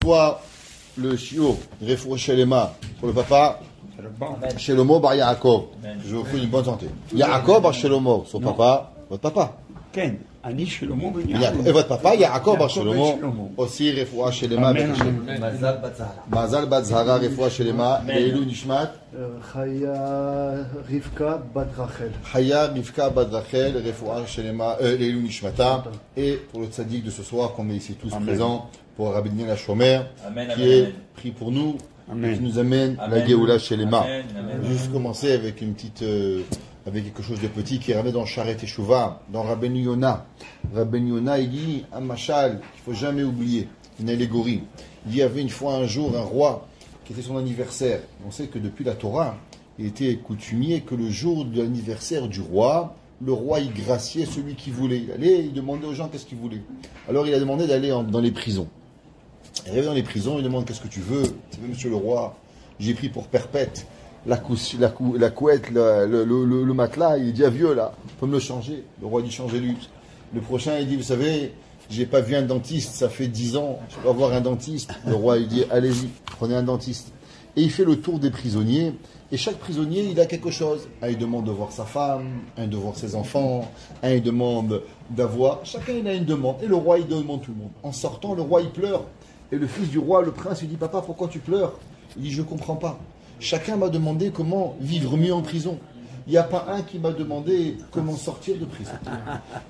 soit le shiur, Refoua Shelema, pour le papa, Shelomo bar Yaakov. Je vous fais une bonne santé. Yaakov bar Shelomo, son papa, votre papa. Ken, Ani Shelomo ben Et votre papa, Yaakov bar Shelomo, aussi Refoua Shelema. Mazal bat Zahara, Refoua Shelema, Eilu Nishmat. Chaya Rivka bat Rachel. Chaya Rivka bat Rachel, Refoua Shelema, Eilu Nishmata. Et pour le tzaddik de ce soir, qu'on est ici tous présents, pour Rabbi Daniel Hachomer, qui est pris pour nous, qui nous amène la Géoula chez les mains. Je vais juste commencer avec une petite, avec quelque chose de petit qui est ramené dans Sharet Teshuvah, dans Rabbeinu Yona. Rabbeinu Yona, il dit un machal qu'il ne faut jamais oublier, une allégorie. Il y avait une fois un jour un roi qui était son anniversaire. On sait que depuis la Torah, il était coutumier que le jour de l'anniversaire du roi, le roi il graciait celui qui voulait. Il allait, il demandait aux gens qu'est-ce qu'ils voulaient. Alors il a demandé d'aller dans les prisons. Il arrive dans les prisons, il demande qu'est-ce que tu veux. Tu veux, monsieur le roi, j'ai pris pour perpète la couette, le matelas. Il dit, ah vieux là, on peut me le changer. Le roi dit, changez-lui. Le prochain, il dit, vous savez, j'ai pas vu un dentiste, ça fait 10 ans, je dois voir un dentiste. Le roi, il dit, allez-y, prenez un dentiste. Et il fait le tour des prisonniers. Et chaque prisonnier, il a quelque chose. Un, il demande de voir sa femme, un de voir ses enfants, un, il demande d'avoir. Chacun, il a une demande. Et le roi, il demande tout le monde. En sortant, le roi, il pleure. Et le fils du roi, le prince, lui dit, papa, pourquoi tu pleures? Il dit, je ne comprends pas. Chacun m'a demandé comment vivre mieux en prison. Il n'y a pas un qui m'a demandé comment sortir de prison.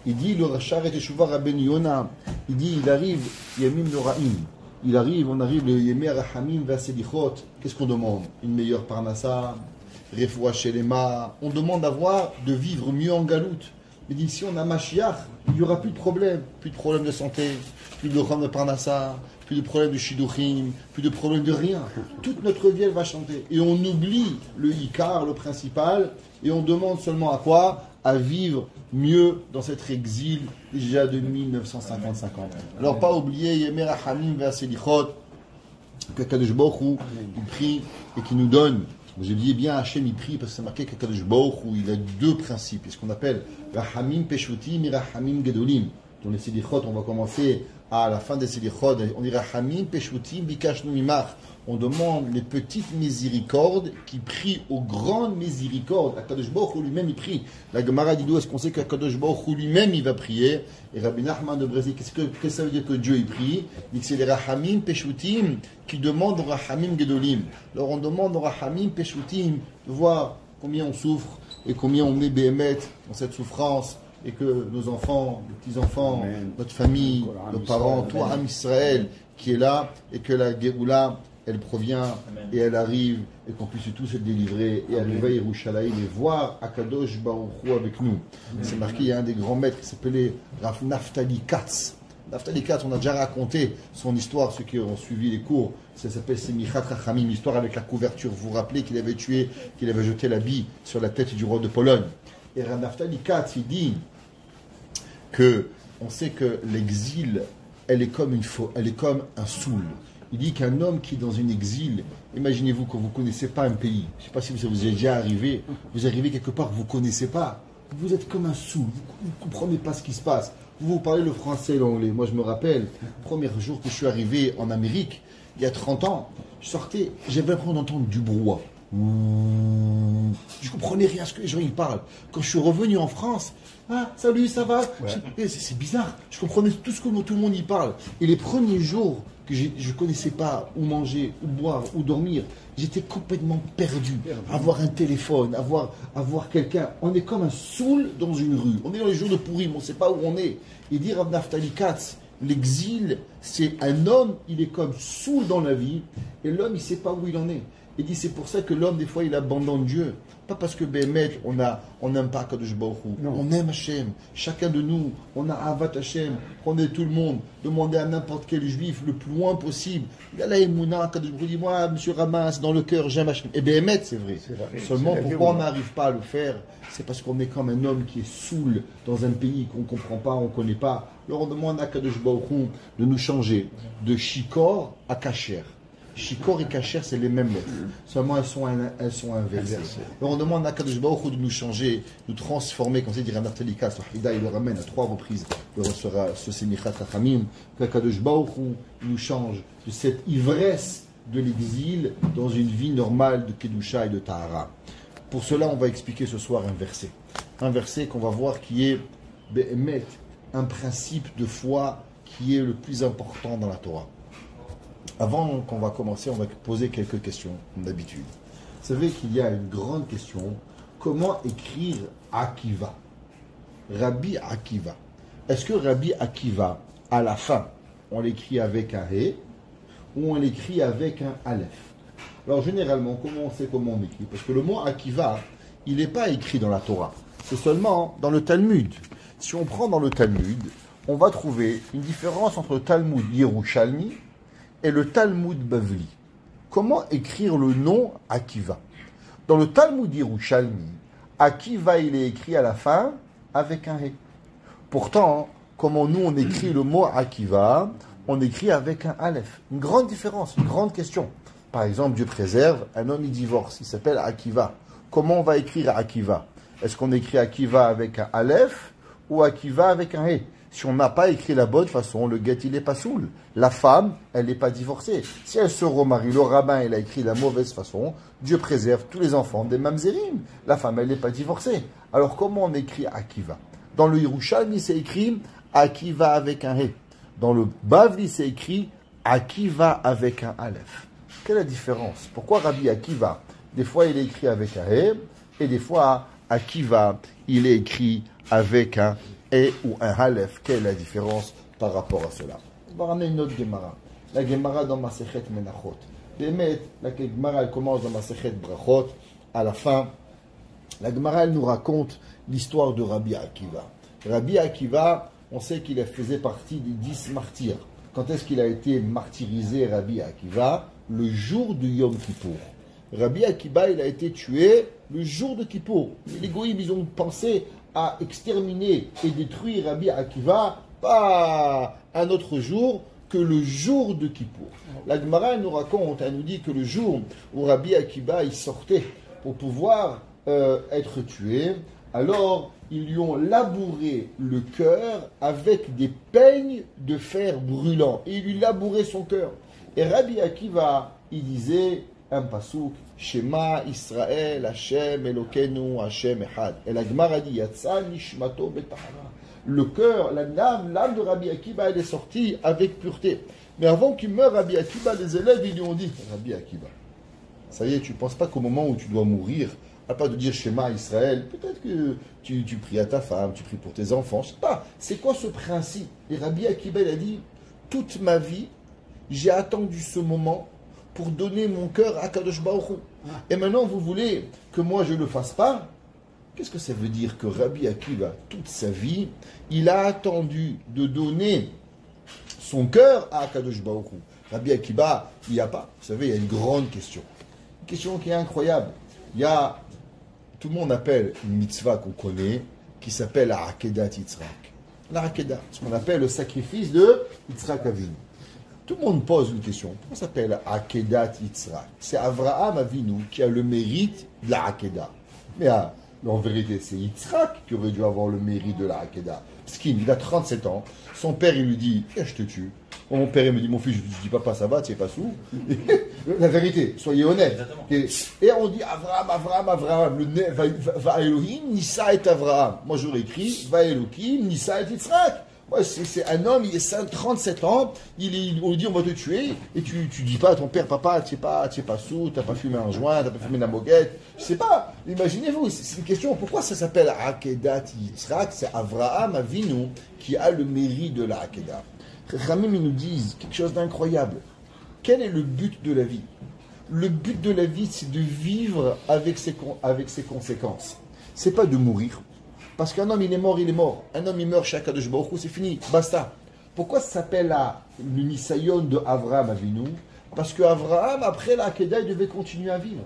Il dit, le Sharet Teshuvah Rabbeinu Yona, il dit, il arrive, Yamim Noraim. Il arrive, on arrive, le Yemei Rahamim Vaselichot. Qu'est-ce qu'on demande? Une meilleure parnassa, Refoua Shelema. On demande de vivre mieux en galoute. Il dit, si on a Mashiach, il n'y aura plus de problème. Plus de problème de santé, plus de problème de parnassa, plus de problème de shidduchim, plus de problème de rien. Toute notre vie, elle va chanter. Et on oublie le Ikar, le principal, et on demande seulement à quoi? À vivre mieux dans cet exil déjà de 1955 ans. Alors pas oublier Yemei Rahamim Vaselichot, que Kadosh Baruch Hu, il prie et qui nous donne. J'ai dit bien Hachem, il prie parce que c'est marqué que Kadosh Baruch Hu, il a deux principes, ce qu'on appelle Rahamim Peshutim et Rahamim Gedolim. Dans les Selichot, on va commencer à la fin des Selichot, on dit Rahamim Peshutim Bikashnu Mimach. On demande les petites miséricordes qui prient aux grandes miséricordes. Akadosh Baruch Hu lui-même il prie. La Gemara dit d'où est-ce qu'on sait qu'Akadosh Baruch Hu lui-même il va prier. Et Rabbi Nachman de Brésil, qu'est-ce que ça veut dire que Dieu il prie? Il dit que c'est les Rahamim Peshutim qui demandent aux Rahamim Gedolim. Alors on demande aux Rahamim Peshutim de voir combien on souffre et combien on est béhémet dans cette souffrance. Et que nos enfants, nos petits-enfants, notre famille, nos parents, tout Am Israël qui est là, et que la Géoula, elle provient et elle arrive, et qu'on puisse tous être délivrés et arriver à Yerushalayim et voir Akadosh Baruch Hu avec nous. C'est marqué, il y a un des grands maîtres qui s'appelait Rav Naftali Katz. Naftali Katz, on a déjà raconté son histoire, ceux qui ont suivi les cours. Ça s'appelle Semichat Rachamim, l'histoire avec la couverture. Vous vous rappelez qu'il avait tué, qu'il avait jeté l'habit sur la tête du roi de Pologne. Et Rav Naftali Katz, il dit que on sait que l'exil, elle est comme un soul. Il dit qu'un homme qui est dans un exil, imaginez-vous que vous ne connaissez pas un pays, je ne sais pas si vous êtes déjà arrivé, vous arrivez quelque part, vous ne connaissez pas, vous êtes comme un soul, vous ne comprenez pas ce qui se passe. Vous parlez le français et l'anglais. Moi je me rappelle, le premier jour que je suis arrivé en Amérique, il y a 30 ans, je sortais, j'avais l'impression d'entendre du brouhaha. Je comprenais rien à ce que les gens ils parlent. Quand je suis revenu en France, ah salut, ça va? C'est bizarre. Je comprenais tout ce que tout le monde y parle. Et les premiers jours que je ne connaissais pas où manger, où boire, où dormir, j'étais complètement perdu. Avoir un téléphone, avoir quelqu'un. On est comme un soul dans une rue. On est dans les jours de Pourim, on ne sait pas où on est. Et dire Rav Naftali Katz, l'exil, c'est un homme, il est comme soul dans la vie, et l'homme, il ne sait pas où il en est. Il dit c'est pour ça que l'homme, des fois, il abandonne Dieu. Pas parce que Béhémet, on n'aime pas Kadosh Baruch Hu. On aime Hachem. Chacun de nous, on a Avat Hachem. Prenez tout le monde. Demandez à n'importe quel juif le plus loin possible. Il y a la Emouna, Kadosh Baruch Hu dit, moi, monsieur Ramas, dans le cœur, j'aime Hachem. Et Béhémet, c'est vrai. Seulement, pourquoi on n'arrive pas à le faire? C'est parce qu'on est comme un homme qui est saoul dans un pays qu'on ne comprend pas, on ne connaît pas. Alors on demande à Kadosh Baruch Hu de nous changer de Shikor à Kacher. Shikor et Kacher, c'est les mêmes lettres. Seulement, elles sont inversées. Alors, on demande à Kadosh Baruch Hu de nous changer, de nous transformer, comme c'est dit Ranartelika, Sahida, il le ramène à 3 reprises. Il recevra ce Semichat Rachamim, que Kadosh Baruch Hu nous change de cette ivresse de l'exil dans une vie normale de Kedusha et de Tahara. Pour cela, on va expliquer ce soir un verset. Un verset qu'on va voir qui est Be'emet, un principe de foi qui est le plus important dans la Torah. Avant qu'on va commencer, on va poser quelques questions, comme d'habitude. Vous savez qu'il y a une grande question. Comment écrire Akiva? Rabbi Akiva. Est-ce que Rabbi Akiva, à la fin, on l'écrit avec un He ou on l'écrit avec un Aleph? Alors généralement, comment on sait comment on écrit? Parce que le mot Akiva, il n'est pas écrit dans la Torah. C'est seulement dans le Talmud. Si on prend dans le Talmud, on va trouver une différence entre le Talmud Yerushalmi et le Talmud Bavli. Comment écrire le nom Akiva? Dans le Talmud Yerushalmi, Akiva, il est écrit à la fin avec un He. Pourtant, comment nous on écrit le mot Akiva? On écrit avec un Aleph. Une grande différence, une grande question. Par exemple, Dieu préserve, un homme il divorce, il s'appelle Akiva. Comment on va écrire Akiva? Est-ce qu'on écrit Akiva avec un Aleph ou Akiva avec un He? Si on n'a pas écrit la bonne façon, le guet il n'est pas saoul. La femme, elle n'est pas divorcée. Si elle se remarie, le rabbin il a écrit la mauvaise façon, Dieu préserve tous les enfants des mamzerim. La femme, elle n'est pas divorcée. Alors comment on écrit Akiva? Dans le Yerushalmi, c'est écrit Akiva avec un He. Dans le Bavli, c'est écrit Akiva avec un Aleph. Quelle est la différence? Pourquoi Rabbi Akiva, des fois il est écrit avec un He, et des fois Akiva, il est écrit avec un E ou un Aleph? Quelle est la différence par rapport à cela? On va ramener une autre Gemara. La Gemara dans Masechet Menachot. La Gemara, elle commence dans Masechet Brachot. À la fin, la Gemara, elle nous raconte l'histoire de Rabbi Akiva. Rabbi Akiva, on sait qu'il faisait partie des 10 martyrs. Quand est-ce qu'il a été martyrisé, Rabbi Akiva? Le jour du Yom Kippour. Rabbi Akiva, il a été tué le jour de Kippour. Les goïms, ils ont pensé à exterminer et détruire Rabbi Akiva, pas un autre jour que le jour de Kippour. La Gemara, elle nous raconte, elle nous dit que le jour où Rabbi Akiva, il sortait pour pouvoir être tué, alors ils lui ont labouré le cœur avec des peignes de fer brûlant. Et ils lui labouraient son cœur. Et Rabbi Akiva, il disait un pasouk, Shema Israël, Hashem Elokeinu, Hashem Echad. Et la Gemara dit, Yatsa Nishmato Betahara. Le cœur, l'âme de Rabbi Akiva, elle est sortie avec pureté. Mais avant qu'il meure, Rabbi Akiva, les élèves, ils lui ont dit, Rabbi Akiva, ça y est, tu ne penses pas qu'au moment où tu dois mourir, à part de dire Shema Israël, peut-être que tu pries à ta femme, tu pries pour tes enfants, je ne sais pas. C'est quoi ce principe? Et Rabbi Akiva, il a dit, toute ma vie, j'ai attendu ce moment pour donner mon cœur à Kadosh Baruch Hu. Et maintenant, vous voulez que moi je ne le fasse pas? Qu'est-ce que ça veut dire que Rabbi Akiva, toute sa vie, il a attendu de donner son cœur à Kadosh Baruch Hu? Rabbi Akiva, il n'y a pas. Vous savez, il y a une grande question. Une question qui est incroyable. Il y a, tout le monde appelle une mitzvah qu'on connaît, qui s'appelle la Akedat Yitzhak. La Akedah, ce qu'on appelle le sacrifice de Yitzhak Avinu. Tout le monde pose une question. Pourquoi ça s'appelle Akedat Yitzhak? C'est Avraham Avinu qui a le mérite de la Akedah. Mais en vérité, c'est Yitzhak qui aurait dû avoir le mérite de la Akedah. Parce qu'il a 37 ans. Son père, il lui dit, je te tue. Mon père, il me dit, mon fils, je dis papa, ça va, tu n'es pas sous. La vérité, soyez honnête. Et on dit Avraham, le va Elohim, Nissa et Avraham. Moi, j'aurais écrit, va Elohim, Nissa et Yitzhak. Ouais, c'est un homme, il est 37 ans, on lui dit on va te tuer, et tu dis pas à ton père, papa, tu n'es pas sous, tu n'as pas fumé un joint, tu n'as pas fumé la moguette, je sais pas, imaginez-vous, c'est une question, pourquoi ça s'appelle Akedat Yitzhak? C'est Avraham Avinu qui a le mérite de la Akedah. Ramim, ils nous disent quelque chose d'incroyable. Quel est le but de la vie? Le but de la vie, c'est de vivre avec ses conséquences. C'est pas de mourir. Parce qu'un homme, il est mort, il est mort. Un homme, il meurt chez Akadosh Baruch Hu, c'est fini, basta. Pourquoi ça s'appelle le Nisayon de Avraham Avinu? Parce qu'Avraham, après la Akedah, il devait continuer à vivre.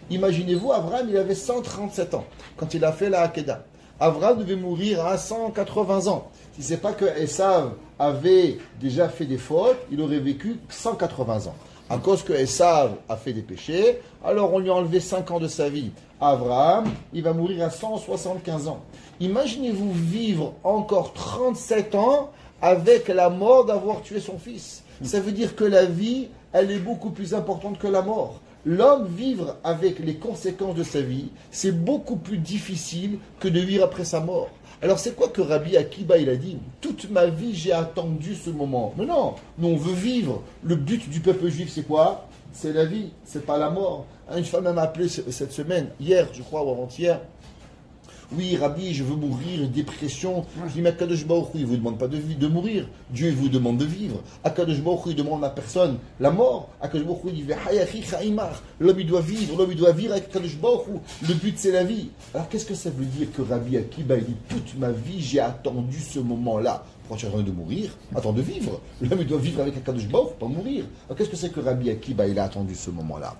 Imaginez-vous, Avraham, il avait 137 ans quand il a fait la Akedah. Avraham devait mourir à 180 ans. Si ce n'est pas que Esav avait déjà fait des fautes, il aurait vécu 180 ans. À cause que Esav a fait des péchés, alors on lui a enlevé 5 ans de sa vie. Abraham, il va mourir à 175 ans. Imaginez-vous vivre encore 37 ans avec la mort d'avoir tué son fils. Ça veut dire que la vie, elle est beaucoup plus importante que la mort. L'homme vivre avec les conséquences de sa vie, c'est beaucoup plus difficile que de vivre après sa mort. Alors c'est quoi que Rabbi Akiba il a dit? Toute ma vie j'ai attendu ce moment. Mais non, nous on veut vivre. Le but du peuple juif c'est quoi? C'est la vie, c'est pas la mort. Une femme m'a appelé cette semaine, hier je crois ou avant-hier. Oui, Rabbi, je veux mourir, dépression. Je dis, mais Akadosh Baruch Hu, il ne vous demande pas de mourir. Dieu, il vous demande de vivre. Akadosh Baruch Hu, il demande à la personne la mort. Akadosh Baruch Hu, il dit, l'homme, il doit vivre. L'homme, il doit vivre avec Akadosh Baruch Hu. Le but, c'est la vie. Alors, qu'est-ce que ça veut dire que Rabbi Akiba, il dit, toute ma vie, j'ai attendu ce moment-là. Quand tu as besoin de mourir, attends de vivre. L'homme, il doit vivre avec Akadosh Baruch Hu, pas mourir. Alors, qu'est-ce que c'est que Rabbi Akiba, il a attendu ce moment-là?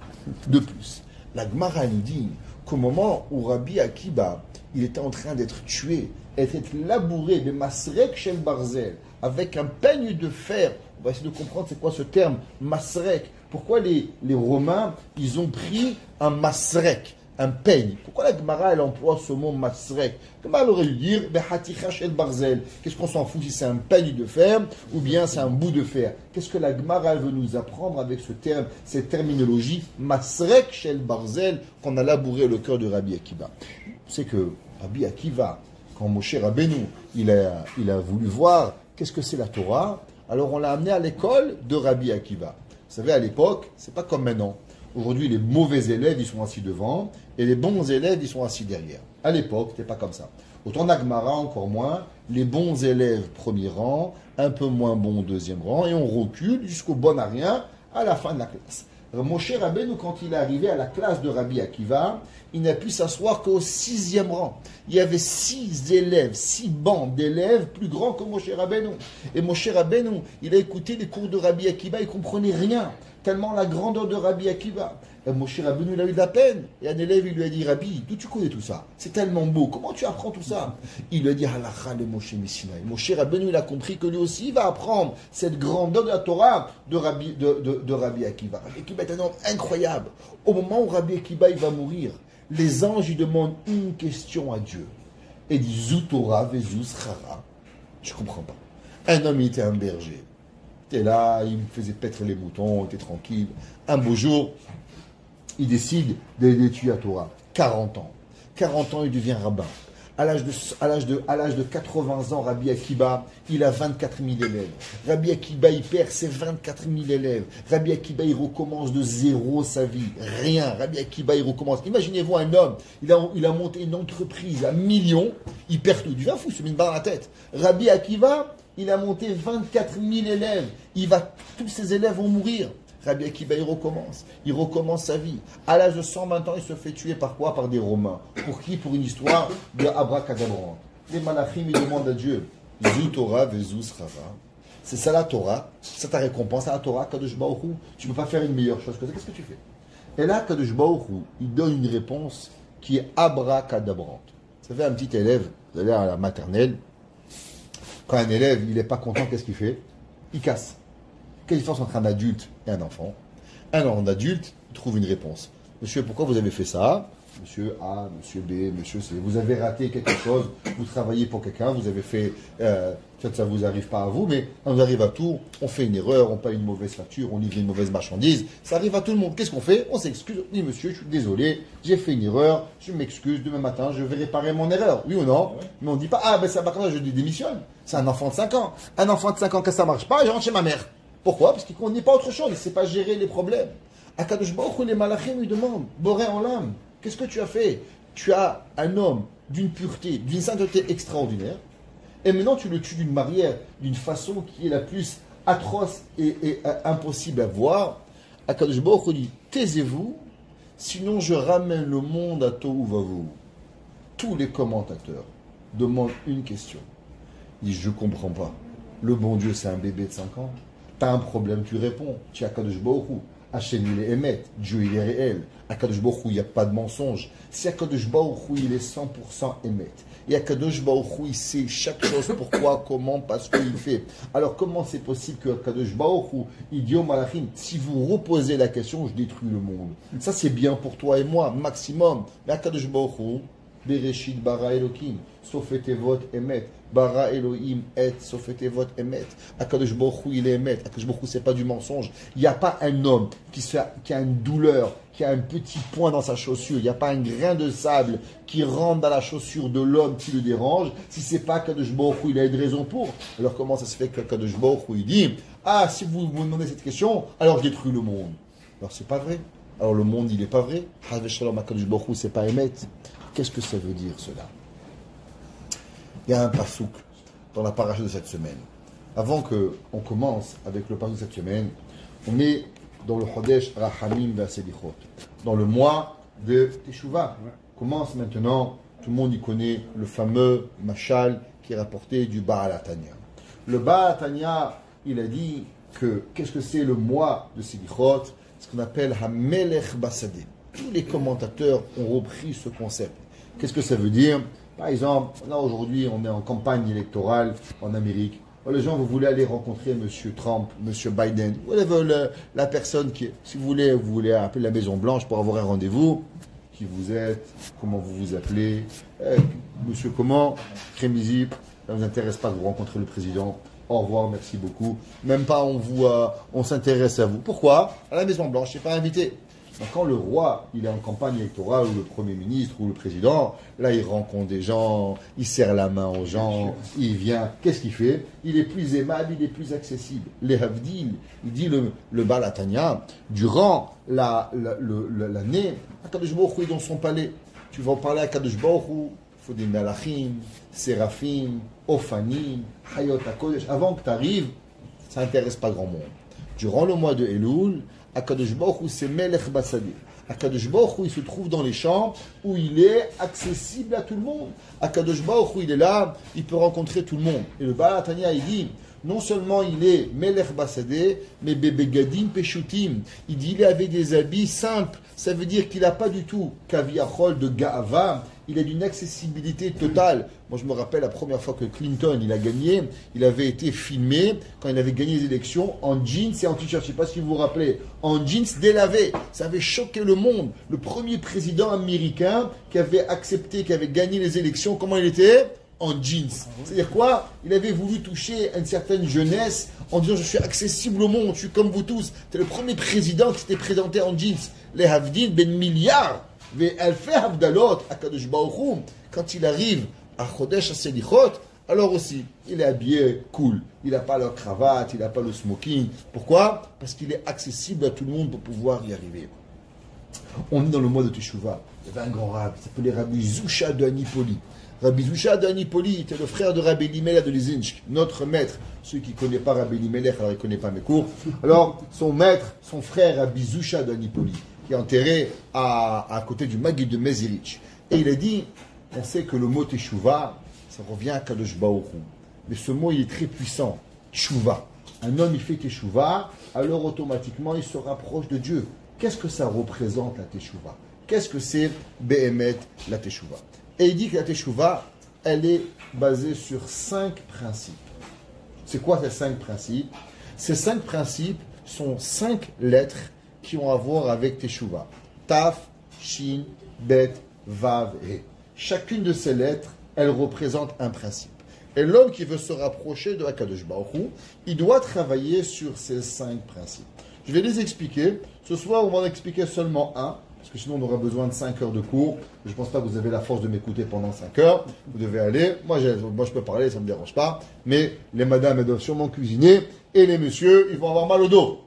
De plus, la Gemara nous dit qu'au moment où Rabbi Akiba, il était en train d'être tué, était labouré de masrek shel barzel, avec un peigne de fer. On va essayer de comprendre c'est quoi ce terme, masrek. Pourquoi les Romains, ils ont pris un masrek, un peigne? Pourquoi la Gemara, elle emploie ce mot masrek? Comment elle aurait dû dire, behaticha shel barzel? Qu'est-ce qu'on s'en fout si c'est un peigne de fer ou bien c'est un bout de fer? Qu'est-ce que la Gemara veut nous apprendre avec ce terme, cette terminologie, masrek shel barzel, qu'on a labouré le cœur de Rabbi Akiba? C'est que Rabbi Akiva, quand Moshe Rabbeinu, il a voulu voir qu'est-ce que c'est la Torah, alors on l'a amené à l'école de Rabbi Akiva. Vous savez, à l'époque, c'est pas comme maintenant. Aujourd'hui, les mauvais élèves, ils sont assis devant, et les bons élèves, ils sont assis derrière. À l'époque, c'était pas comme ça. Autant d'Agmara, encore moins, les bons élèves, premier rang, un peu moins bons, deuxième rang, et on recule jusqu'au bon à rien, à la fin de la classe. Moshe Rabbeinu, quand il est arrivé à la classe de Rabbi Akiva, il n'a pu s'asseoir qu'au 6e rang. Il y avait 6 élèves, 6 bancs d'élèves plus grands que Moshe Rabbeinu. Et Moshe Rabbeinu, il a écouté les cours de Rabbi Akiva, il ne comprenait rien, tellement la grandeur de Rabbi Akiva. Et Moshe Rabbeinu, il a eu de la peine. Et un élève, il lui a dit, Rabbi, d'où tu connais tout ça? C'est tellement beau, comment tu apprends tout ça? Il lui a dit, Halacha le Moshe Messinaï. Moshe Rabbeinu, il a compris que lui aussi, il va apprendre cette grandeur de la Torah de Rabbi Akiva. Rabbi Akiva est un homme incroyable. Au moment où Rabbi Akiva, il va mourir, les anges, ils demandent une question à Dieu. Et il dit, Zu Torah vezu schara. Je ne comprends pas. Un homme, il était un berger. Il était là, il me faisait paître les moutons, il était tranquille. Un beau jour, il décide d'étudier la Torah. 40 ans. 40 ans, il devient rabbin. À l'âge de 80 ans, Rabbi Akiba, il a 24 000 élèves. Rabbi Akiba, il perd ses 24 000 élèves. Rabbi Akiba, il recommence de zéro sa vie. Rien. Rabbi Akiba, il recommence. Imaginez-vous un homme, il a monté une entreprise à millions, il perd tout. Il devient fou, il se met une barre dans la tête. Rabbi Akiva, il a monté 24 000 élèves. Tous ses élèves vont mourir. Rabbi Akiba, il recommence sa vie. À l'âge de 120 ans, il se fait tuer par quoi? Par des Romains. Pour qui? Pour une histoire de abracadabra. Les malachim, ils demandent à Dieu, Zu Torah vezu schara. C'est ça la Torah, c'est ta récompense à la Torah, Kadosh Baruch Hu. Tu ne peux pas faire une meilleure chose que ça. Qu'est-ce que tu fais? Et là, Kadosh Baruch Hu, il donne une réponse qui est abracadabrante. Ça fait un petit élève, vous allez à la maternelle, quand un élève, il n'est pas content, qu'est-ce qu'il fait? Il casse. Quelle différence entre un adulte et un enfant? Un adulte, il trouve une réponse. Monsieur, pourquoi vous avez fait ça? Monsieur A, monsieur B, monsieur C. Vous avez raté quelque chose, vous travaillez pour quelqu'un, vous avez fait... peut-être ça ne vous arrive pas à vous, mais on nous arrive à tout. On fait une erreur, on paye une mauvaise facture, on livre une mauvaise marchandise. Ça arrive à tout le monde. Qu'est-ce qu'on fait? On s'excuse. On dit, monsieur, je suis désolé, j'ai fait une erreur, je m'excuse, demain matin, je vais réparer mon erreur. Oui ou non? Mais on ne dit pas, ah ben ça va quand même, je démissionne. C'est un enfant de 5 ans. Un enfant de 5 ans, que ça ne marche pas, je rentre chez ma mère. Pourquoi? Parce qu'il ne connaît pas autre chose, il ne sait pas gérer les problèmes. À Kadosh Baruch Hu, les malachim lui demandent, Boré en l'âme, qu'est-ce que tu as fait? Tu as un homme d'une pureté, d'une sainteté extraordinaire, et maintenant tu le tues d'une manière, d'une façon qui est la plus atroce et impossible à voir. À Kadosh Baruch Hu dit, taisez-vous, sinon je ramène le monde à Tohu Vavu. Tous les commentateurs demandent une question. Ils disent, je ne comprends pas. Le bon Dieu, c'est un bébé de 5 ans. Tu as un problème, tu réponds. Tu as Kadosh Baruch Hu. Hachem il est émet, Dieu il est réel. Akadosh Baruch Hu, il n'y a pas de mensonge. Si Akadosh Baruch Hu, il est 100% émet. Et Akadosh Baruch Hu, il sait chaque chose, pourquoi, comment, parce qu'il fait. Alors comment c'est possible que Akadosh Baruch Hu, il dit au Malachim, si vous reposez la question, je détruis le monde. Ça c'est bien pour toi et moi, maximum. Mais Akadosh Baruch Hu, Bereshit bara Elohim, Sofetevot emet, bara Elohim et Sofetevot emet. Akadosh Baruch Hu, il est emet. Akadosh Baruch Hu, c'est pas du mensonge. Il n'y a pas un homme qui a une douleur, qui a un petit point dans sa chaussure. Il n'y a pas un grain de sable qui rentre dans la chaussure de l'homme qui le dérange. Si c'est pas Akadosh Baruch Hu, il a une raison pour. Alors comment ça se fait qu'Akadosh Baruch Hu, il dit, ah, si vous me demandez cette question, alors je détruis le monde. Alors c'est pas vrai. Alors le monde, il n'est pas vrai. Hazve Shalom, Akadosh Baruch Hu, c'est pas emet. Qu'est-ce que ça veut dire cela? Il y a un pasouk dans la paracha de cette semaine. Avant qu'on commence avec le pasouk de cette semaine, on est dans le Chodesh Rachamim Vaselichot, dans le mois de Teshuvah. On commence maintenant, tout le monde y connaît le fameux machal qui est rapporté du Baal Hatanya. Le Baal Hatanya, il a dit que qu'est-ce que c'est le mois de Selichot? Ce qu'on appelle Hamelech Basadeh. Tous les commentateurs ont repris ce concept. Qu'est-ce que ça veut dire? Par exemple, là aujourd'hui, on est en campagne électorale en Amérique. Les gens, vous voulez aller rencontrer M. Trump, M. Biden, la personne qui, si vous voulez appeler la Maison Blanche pour avoir un rendez-vous. Qui vous êtes? Comment vous vous appelez? Monsieur comment? Crémizy, ça ne vous intéresse pas de vous rencontrer le président. Au revoir, merci beaucoup. Même pas on s'intéresse à vous. Pourquoi? À la Maison Blanche, je ne suis pas invité. Donc, quand le roi, il est en campagne électorale, ou le Premier ministre, ou le président, là, il rencontre des gens, il serre la main aux gens, il vient. Qu'est-ce qu'il fait? Il est plus aimable, il est plus accessible. Les Havdil, il dit le Baal Hatanya, durant l'année, Akadosh Baruch Hu est dans son palais. Tu vas parler à Akadosh Baruch Hu, il faut des Malachim, Séraphim, Ophanim, Hayot HaKodesh. Avant que tu arrives, ça n'intéresse pas grand monde. Durant le mois de Elul, Akadosh Baruch Hu, c'est Melech Basadeh. Akadosh Baruch Hu, il se trouve dans les champs où il est accessible à tout le monde. Akadosh Baruch Hu, il est là, il peut rencontrer tout le monde. Et le Baal Hatanya, il dit, non seulement il est Melech Basadeh, mais Bebegadim Peshutim. Il dit, il est avec des habits simples. Ça veut dire qu'il n'a pas du tout Kaviachol de Ga'ava. Il a d'une accessibilité totale. Moi, je me rappelle la première fois que Clinton, il a gagné, il avait été filmé quand il avait gagné les élections en jeans et en t-shirt. Je ne sais pas si vous vous rappelez. En jeans délavé. Ça avait choqué le monde. Le premier président américain qui avait accepté, qui avait gagné les élections, comment il était? En jeans. C'est-à-dire quoi? Il avait voulu toucher une certaine jeunesse en disant je suis accessible au monde, je suis comme vous tous. C'est le premier président qui s'était présenté en jeans. Les Havdil ben milliards. Elle fait Abdalot à Kadosh Baruch Hu. Quand il arrive à Chodesh Selichot, alors aussi, il est habillé cool. Il n'a pas la cravate, il n'a pas le smoking. Pourquoi? Parce qu'il est accessible à tout le monde pour pouvoir y arriver. On est dans le mois de Teshuvah. Il y avait un grand rabbi, il s'appelait Rabbi Zusha de Anipoli. Rabbi Zusha de Anipoli était le frère de Rabbi Elimelech de Lizinsk, notre maître. Ceux qui ne connaissent pas Rabbi Elimelech, alors ils ne connaissent pas mes cours. Alors, son maître, son frère Rabbi Zusha de Anipoli, qui est enterré à côté du Maguid de Mezirich. Et il a dit, on sait que le mot Teshuvah, ça revient à Kadosh Baruch Hu. Mais ce mot, il est très puissant. Teshuvah. Un homme, il fait Teshuvah, alors automatiquement, il se rapproche de Dieu. Qu'est-ce que ça représente, la Teshuvah? Qu'est-ce que c'est, Behemet, la Teshuvah? Et il dit que la Teshuvah, elle est basée sur 5 principes. C'est quoi ces 5 principes? Ces 5 principes sont 5 lettres qui ont à voir avec Teshuvah. Taf, Shin, Bet, Vav, He. Chacune de ces lettres, elle représente un principe. Et l'homme qui veut se rapprocher de Akadosh Baruch Hu, il doit travailler sur ces 5 principes. Je vais les expliquer. Ce soir, on va en expliquer seulement un, parce que sinon on aura besoin de 5 heures de cours. Je ne pense pas que vous avez la force de m'écouter pendant 5 heures. Vous devez aller. Moi, je peux parler, ça ne me dérange pas. Mais les madames, elles doivent sûrement cuisiner. Et les messieurs, ils vont avoir mal au dos.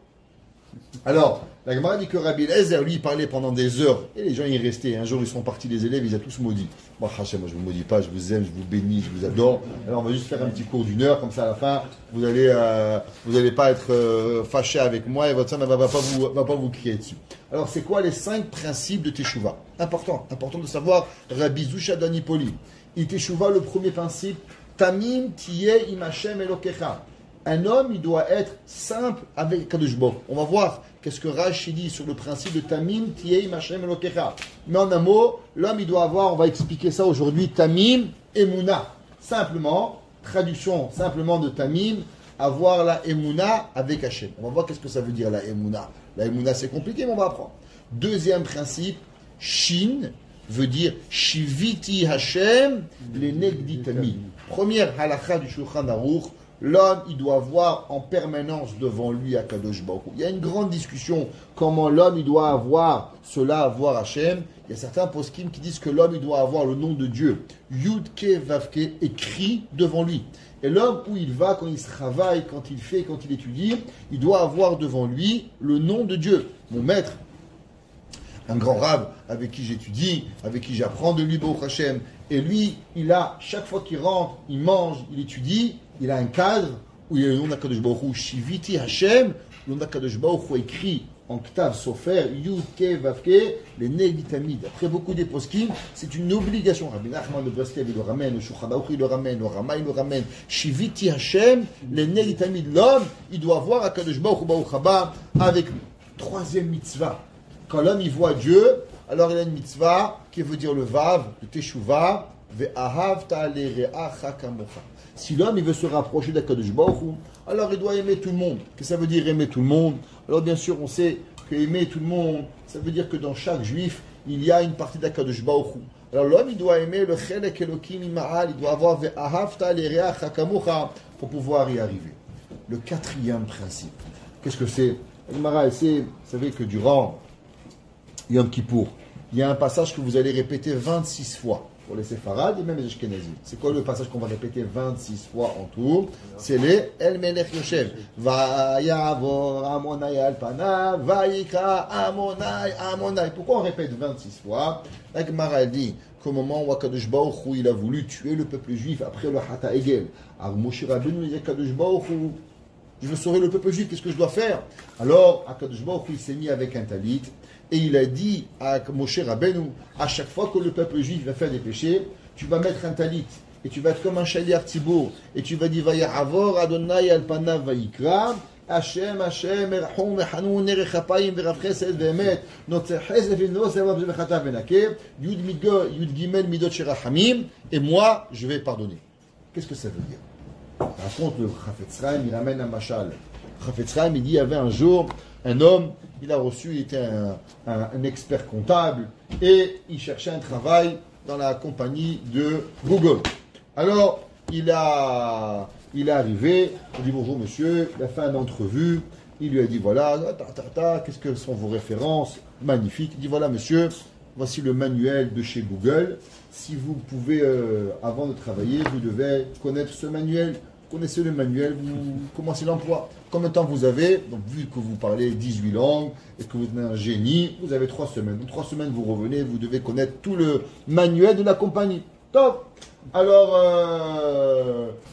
Alors, la Gemara dit que Rabbi Eliezer, lui, il parlait pendant des heures. Et les gens y restaient. Un jour, ils sont partis, les élèves, ils ont tous maudit. Moi, Hachem, moi, je ne vous maudis pas, je vous aime, je vous bénis, je vous adore. Alors, on va juste faire un petit cours d'1 heure, comme ça, à la fin, vous allez pas être fâché avec moi et votre femme ne va pas vous crier dessus. Alors, c'est quoi les 5 principes de Teshuvah? Important de savoir, Rabbi Zusha d'Anipoli. Il Teshuvah, le premier principe, Tamim tiye im Hashem elokecha. Un homme, il doit être simple avec Kadosh Baruch. On va voir Qu'est-ce que Rashi dit sur le principe de Tamim, Tieim Hashem Elokecha? Mais en un mot, l'homme, il doit avoir, on va expliquer ça aujourd'hui, Tamim, Emouna. Simplement, traduction simplement de Tamim, avoir la Emouna avec Hashem. On va voir qu'est-ce que ça veut dire la Emouna. La Emouna, c'est compliqué, mais on va apprendre. Deuxième principe, Shin veut dire Shiviti Hashem, les Negdi Tamim. Première halakha du Shulchan Aruch, l'homme, il doit avoir en permanence devant lui Akadosh Baruch Hu. Il y a une grande discussion comment l'homme, il doit avoir cela, avoir Hashem. Il y a certains poskim qui disent que l'homme, il doit avoir le nom de Dieu, Yud-Ke, Vav-Ke, écrit devant lui. Et l'homme, où il va, quand il se travaille, quand il fait, quand il étudie, il doit avoir devant lui le nom de Dieu. Mon maître, un grand rab avec qui j'étudie, avec qui j'apprends de lui, Baruch Hashem. Et lui, il a, chaque fois qu'il rentre, il mange, il étudie, il a un cadre où il y a le nom d'Akadosh Baruch Hu, Shiviti Hashem, le nom d'Akadosh Baruch Hu écrit en Ktav Sofer, Yud Ke Vavke, les Negitamid. Après beaucoup des poskim, c'est une obligation. Rabbi Nachman de Breslev, il le ramène, le Shulchan Aruch, il le ramène, le Rama, il le ramène. Shiviti Hashem, les Negitamid. L'homme, il doit voir Akadosh Baruch Hu Baruch Haba avec lui. Troisième mitzvah. Quand l'homme, il voit Dieu, alors il a une mitzvah qui veut dire le Vav, le Teshuvah, Ve'ahavta le're'acha kamocha. Si l'homme il veut se rapprocher d'Akadosh Baruch Hu, alors il doit aimer tout le monde. Qu'est-ce que ça veut dire aimer tout le monde? Alors bien sûr, on sait que aimer tout le monde, ça veut dire que dans chaque juif, il y a une partie d'Akadosh Baruch Hu. Alors l'homme, il doit aimer le Chelek Elokim Ima'al, il doit avoir Ve'ahavta le're'acha kamocha pour pouvoir y arriver. Le quatrième principe, qu'est-ce que c'est? Gemara, vous savez que durant Yom Kippour, il y a un passage que vous allez répéter 26 fois pour les séfarades et même les ashkénazim. C'est quoi le passage qu'on va répéter 26 fois en tout? C'est les El Melech Yoshev. Vayavor Amonai al panav, Vayikra Amonai Amonai. Pourquoi on répète 26 fois? La Gemara dit qu'au moment où Akadosh Baruch Hu il a voulu tuer le peuple juif après le Hata Egel, alors Moshe Rabbeinu dit Akadosh Baruch Hu, je veux sauver le peuple juif, qu'est-ce que je dois faire? Alors Akadosh Baruch Hu il s'est mis avec un talit. Et il a dit à Moshe Rabbeinu, à chaque fois que le peuple juif va faire des péchés, tu vas mettre un talit, et tu vas être comme un shaliach tzibour, et tu vas dire, Vaya'avor Adonai al panav vayikra, Hashem, Hashem, Erachon, Vechanoun, Erechapayim, Verav Chesed, Vehemet, Notzer Chesed, Venos, Evav Vechata Venake, Yud Gimel, Midot Sherachamim, et moi, je vais pardonner. Qu'est-ce que ça veut dire? Raconte le Chafetz Chaim, il amène un machal. Chafetz Chaim, il dit, il y avait un jour, un homme, il a reçu, il était un expert comptable et il cherchait un travail dans la compagnie de Google. Alors, il est arrivé, il dit bonjour monsieur, il a fait une entrevue, il lui a dit voilà, qu'est-ce que sont vos références? Magnifique. Il dit voilà monsieur, voici le manuel de chez Google. Si vous pouvez, avant de travailler, vous devez connaître ce manuel. Vous connaissez le manuel, vous commencez l'emploi. Combien de temps vous avez? Donc, vu que vous parlez 18 langues et que vous êtes un génie, vous avez 3 semaines. Donc, 3 semaines, vous revenez, vous devez connaître tout le manuel de la compagnie. Top! Alors,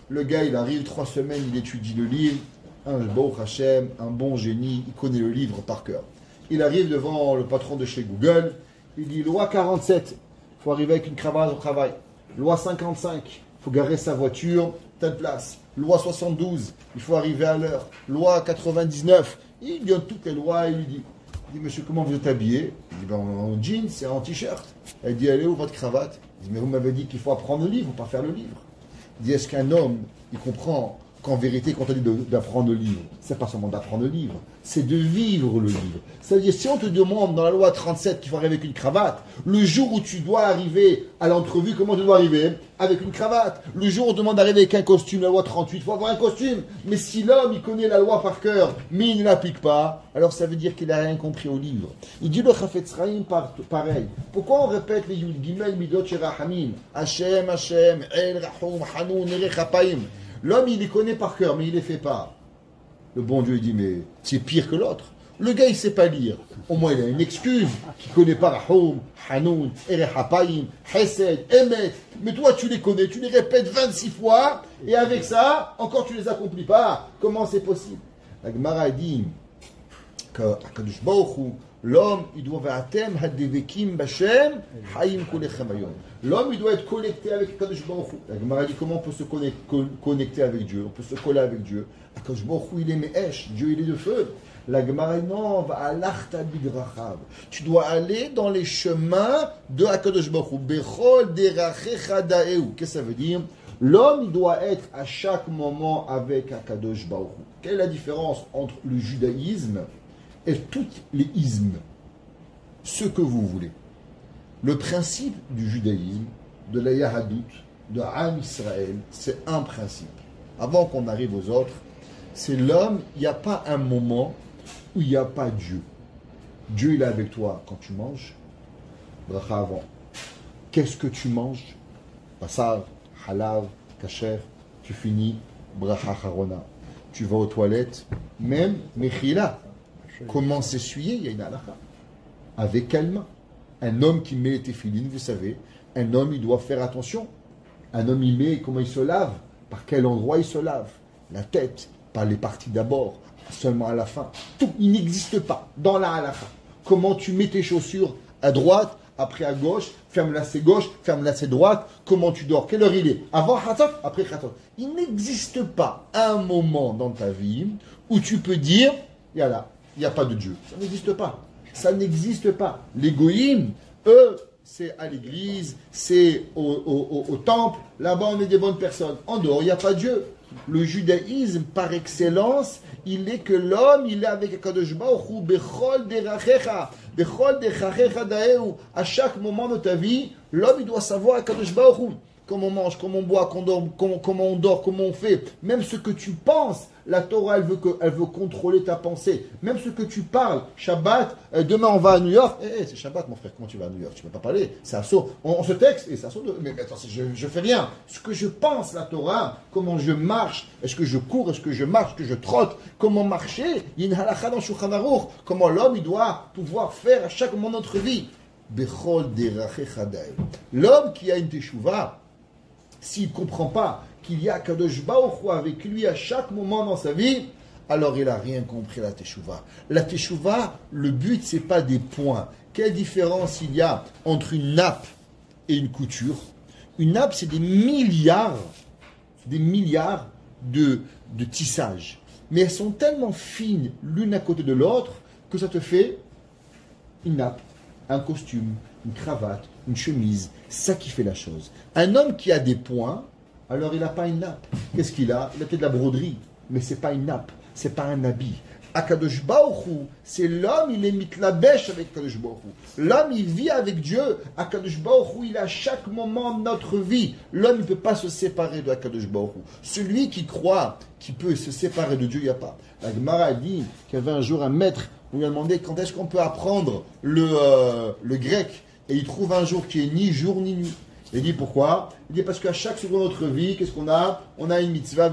le gars, il arrive, 3 semaines, il étudie le livre. Un Baruch Hashem, un bon génie, il connaît le livre par cœur. Il arrive devant le patron de chez Google, il dit loi 47, il faut arriver avec une cravate au travail. Loi 55, il faut garer sa voiture, telle place. Loi 72, il faut arriver à l'heure. Loi 99, il donne toutes les lois et il lui dit, monsieur, comment vous êtes habillé? Il dit, en jeans et en t-shirt. Elle dit, elle est où votre cravate? Il dit, mais vous m'avez dit qu'il faut apprendre le livre, pas faire le livre. Il dit, est-ce qu'un homme, il comprend qu'en vérité, quand on dit d'apprendre le livre, c'est pas seulement d'apprendre le livre, c'est de vivre le livre. C'est-à-dire, si on te demande dans la loi 37 qu'il faut arriver avec une cravate, le jour où tu dois arriver à l'entrevue, comment tu dois arriver? Avec une cravate. Le jour où on demande d'arriver avec un costume, la loi 38, il faut avoir un costume. Mais si l'homme, il connaît la loi par cœur, mais il ne l'applique pas, alors ça veut dire qu'il n'a rien compris au livre. Il dit le Chafetz Chaim pareil. Pourquoi on répète les Yud Gimel Midot Sherachamim? Hashem, Hashem, El Rahum, Hanoun, Erechapayim. L'homme, il les connaît par cœur, mais il ne les fait pas. Le bon Dieu, il dit, mais c'est pire que l'autre. Le gars, il ne sait pas lire. Au moins, il a une excuse. Qui ne connaît pas Rahum, Hanoun, Erechapayim, Chesed, Emet. Mais toi, tu les connais, tu les répètes 26 fois, et avec ça, encore tu ne les accomplis pas. Comment c'est possible? La Gemara dit qu'Akadosh Baruch Hu, l'homme, il doit l'homme, il doit être connecté avec Akadosh Baruch Hu. La Gemara dit comment on peut se connecter avec Dieu? On peut se coller avec Dieu. Akadosh Baruch Hu, il est Me'esh, Dieu, il est de feu. La Gemara, non, tu dois aller dans les chemins de Akadosh Baruch Hu. Bechol derachecha daeu. Qu'est-ce que ça veut dire? L'homme, il doit être à chaque moment avec Akadosh Baruch Hu. Quelle est la différence entre le judaïsme et tous les ismes? Ce que vous voulez. Le principe du judaïsme, de la Yahadut, de Am Israël, c'est un principe. Avant qu'on arrive aux autres, c'est l'homme, il n'y a pas un moment où il n'y a pas Dieu. Dieu, il est avec toi quand tu manges. Bracha avant. Qu'est-ce que tu manges? Basar, halav, kasher. Tu finis, bracha harona. Tu vas aux toilettes, même mechila. Comment s'essuyer? Il y a une halakha. Avec quelle main? Un homme qui met les téphilines, vous savez, un homme, il doit faire attention. Un homme, il met comment il se lave, par quel endroit il se lave. La tête, pas les parties d'abord, seulement à la fin. Tout, il n'existe pas dans la halakha. Comment tu mets tes chaussures à droite, après à gauche, ferme lacet gauche, ferme lacet droite, comment tu dors, quelle heure il est, avant khatat, après khatat. Il n'existe pas un moment dans ta vie où tu peux dire, il n'y a pas de Dieu. Ça n'existe pas. Ça n'existe pas. Les goïms, eux, c'est à l'église, c'est au temple, là-bas on est des bonnes personnes. En dehors, il n'y a pas Dieu. Le judaïsme, par excellence, il est que l'homme, il est avec Akadosh Baruch Hu, bechol derachecha, bechol derachecha daeu. À chaque moment de ta vie, l'homme, il doit savoir Akadosh Baruch Hu. Comment on mange, comment on boit, comment on dort, comment on fait. Même ce que tu penses, la Torah, elle veut contrôler ta pensée. Même ce que tu parles, Shabbat, demain on va à New York. C'est Shabbat mon frère, comment tu vas à New York? Tu ne peux pas parler, c'est assaut. On se texte, et c'est assaut de... Mais attends, je fais rien. Ce que je pense, la Torah, comment je marche, est-ce que je cours, est-ce que je marche, est-ce que je trotte, comment marcher, il y a une halakha dans Shulchan Aruch, comment l'homme, il doit pouvoir faire à chaque moment de notre vie. Bechol derachecha daeu. L'homme qui a une teshuva, s'il ne comprend pas qu'il y a Kadosh Baruch Hu avec lui à chaque moment dans sa vie, alors il n'a rien compris la teshuva. La teshuva, le but, ce n'est pas des points. Quelle différence il y a entre une nappe et une couture? Une nappe, c'est des milliards de tissages. Mais elles sont tellement fines l'une à côté de l'autre que ça te fait une nappe, un costume, une cravate, une chemise. C'est ça qui fait la chose. Un homme qui a des points, alors il n'a pas une nappe. Qu'est-ce qu'il a? Il a peut-être de la broderie, mais ce n'est pas une nappe, ce n'est pas un habit. Akadosh Baruch Hu, c'est l'homme, il est mitlabesh avec Akadosh Baruch Hu. L'homme, il vit avec Dieu. Akadosh Baruch Hu, il est à chaque moment de notre vie. L'homme ne peut pas se séparer de Akadosh Baruch Hu. Celui qui croit qu'il peut se séparer de Dieu, il n'y a pas. La Gemara a dit qu'il y avait un jour un maître, on lui a demandé quand est-ce qu'on peut apprendre le grec. Et il trouve un jour qui est ni jour ni nuit. Il dit pourquoi? Il dit parce qu'à chaque seconde de notre vie, qu'est-ce qu'on a? On a une mitzvah,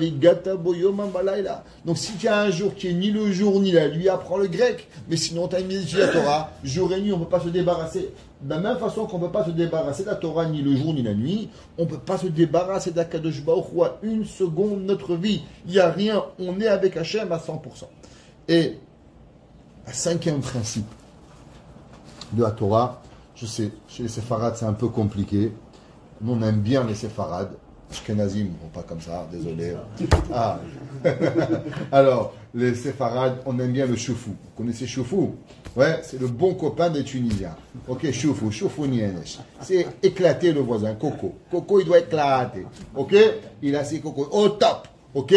donc si tu as un jour qui est ni le jour ni la nuit, apprends le grec. Mais sinon, tu as une mitzvah de la Torah, jour et nuit, on ne peut pas se débarrasser. De la même façon qu'on ne peut pas se débarrasser de la Torah ni le jour ni la nuit, on ne peut pas se débarrasser d'Akadosh Baruch Hu à une seconde de notre vie. Il n'y a rien, on est avec Hachem à 100%. Et, un cinquième principe de la Torah, je sais, chez les séfarades c'est un peu compliqué. Nous on aime bien les séfarades. Ashkenazim, bon, pas comme ça, désolé. Ah. Alors, les séfarades, on aime bien le choufou. Vous connaissez choufou? Ouais, c'est le bon copain des Tunisiens. Ok, choufou nienesh. C'est éclater le voisin, Coco. Coco, il doit éclater. Ok? Il a ses cocos. Au top. Ok?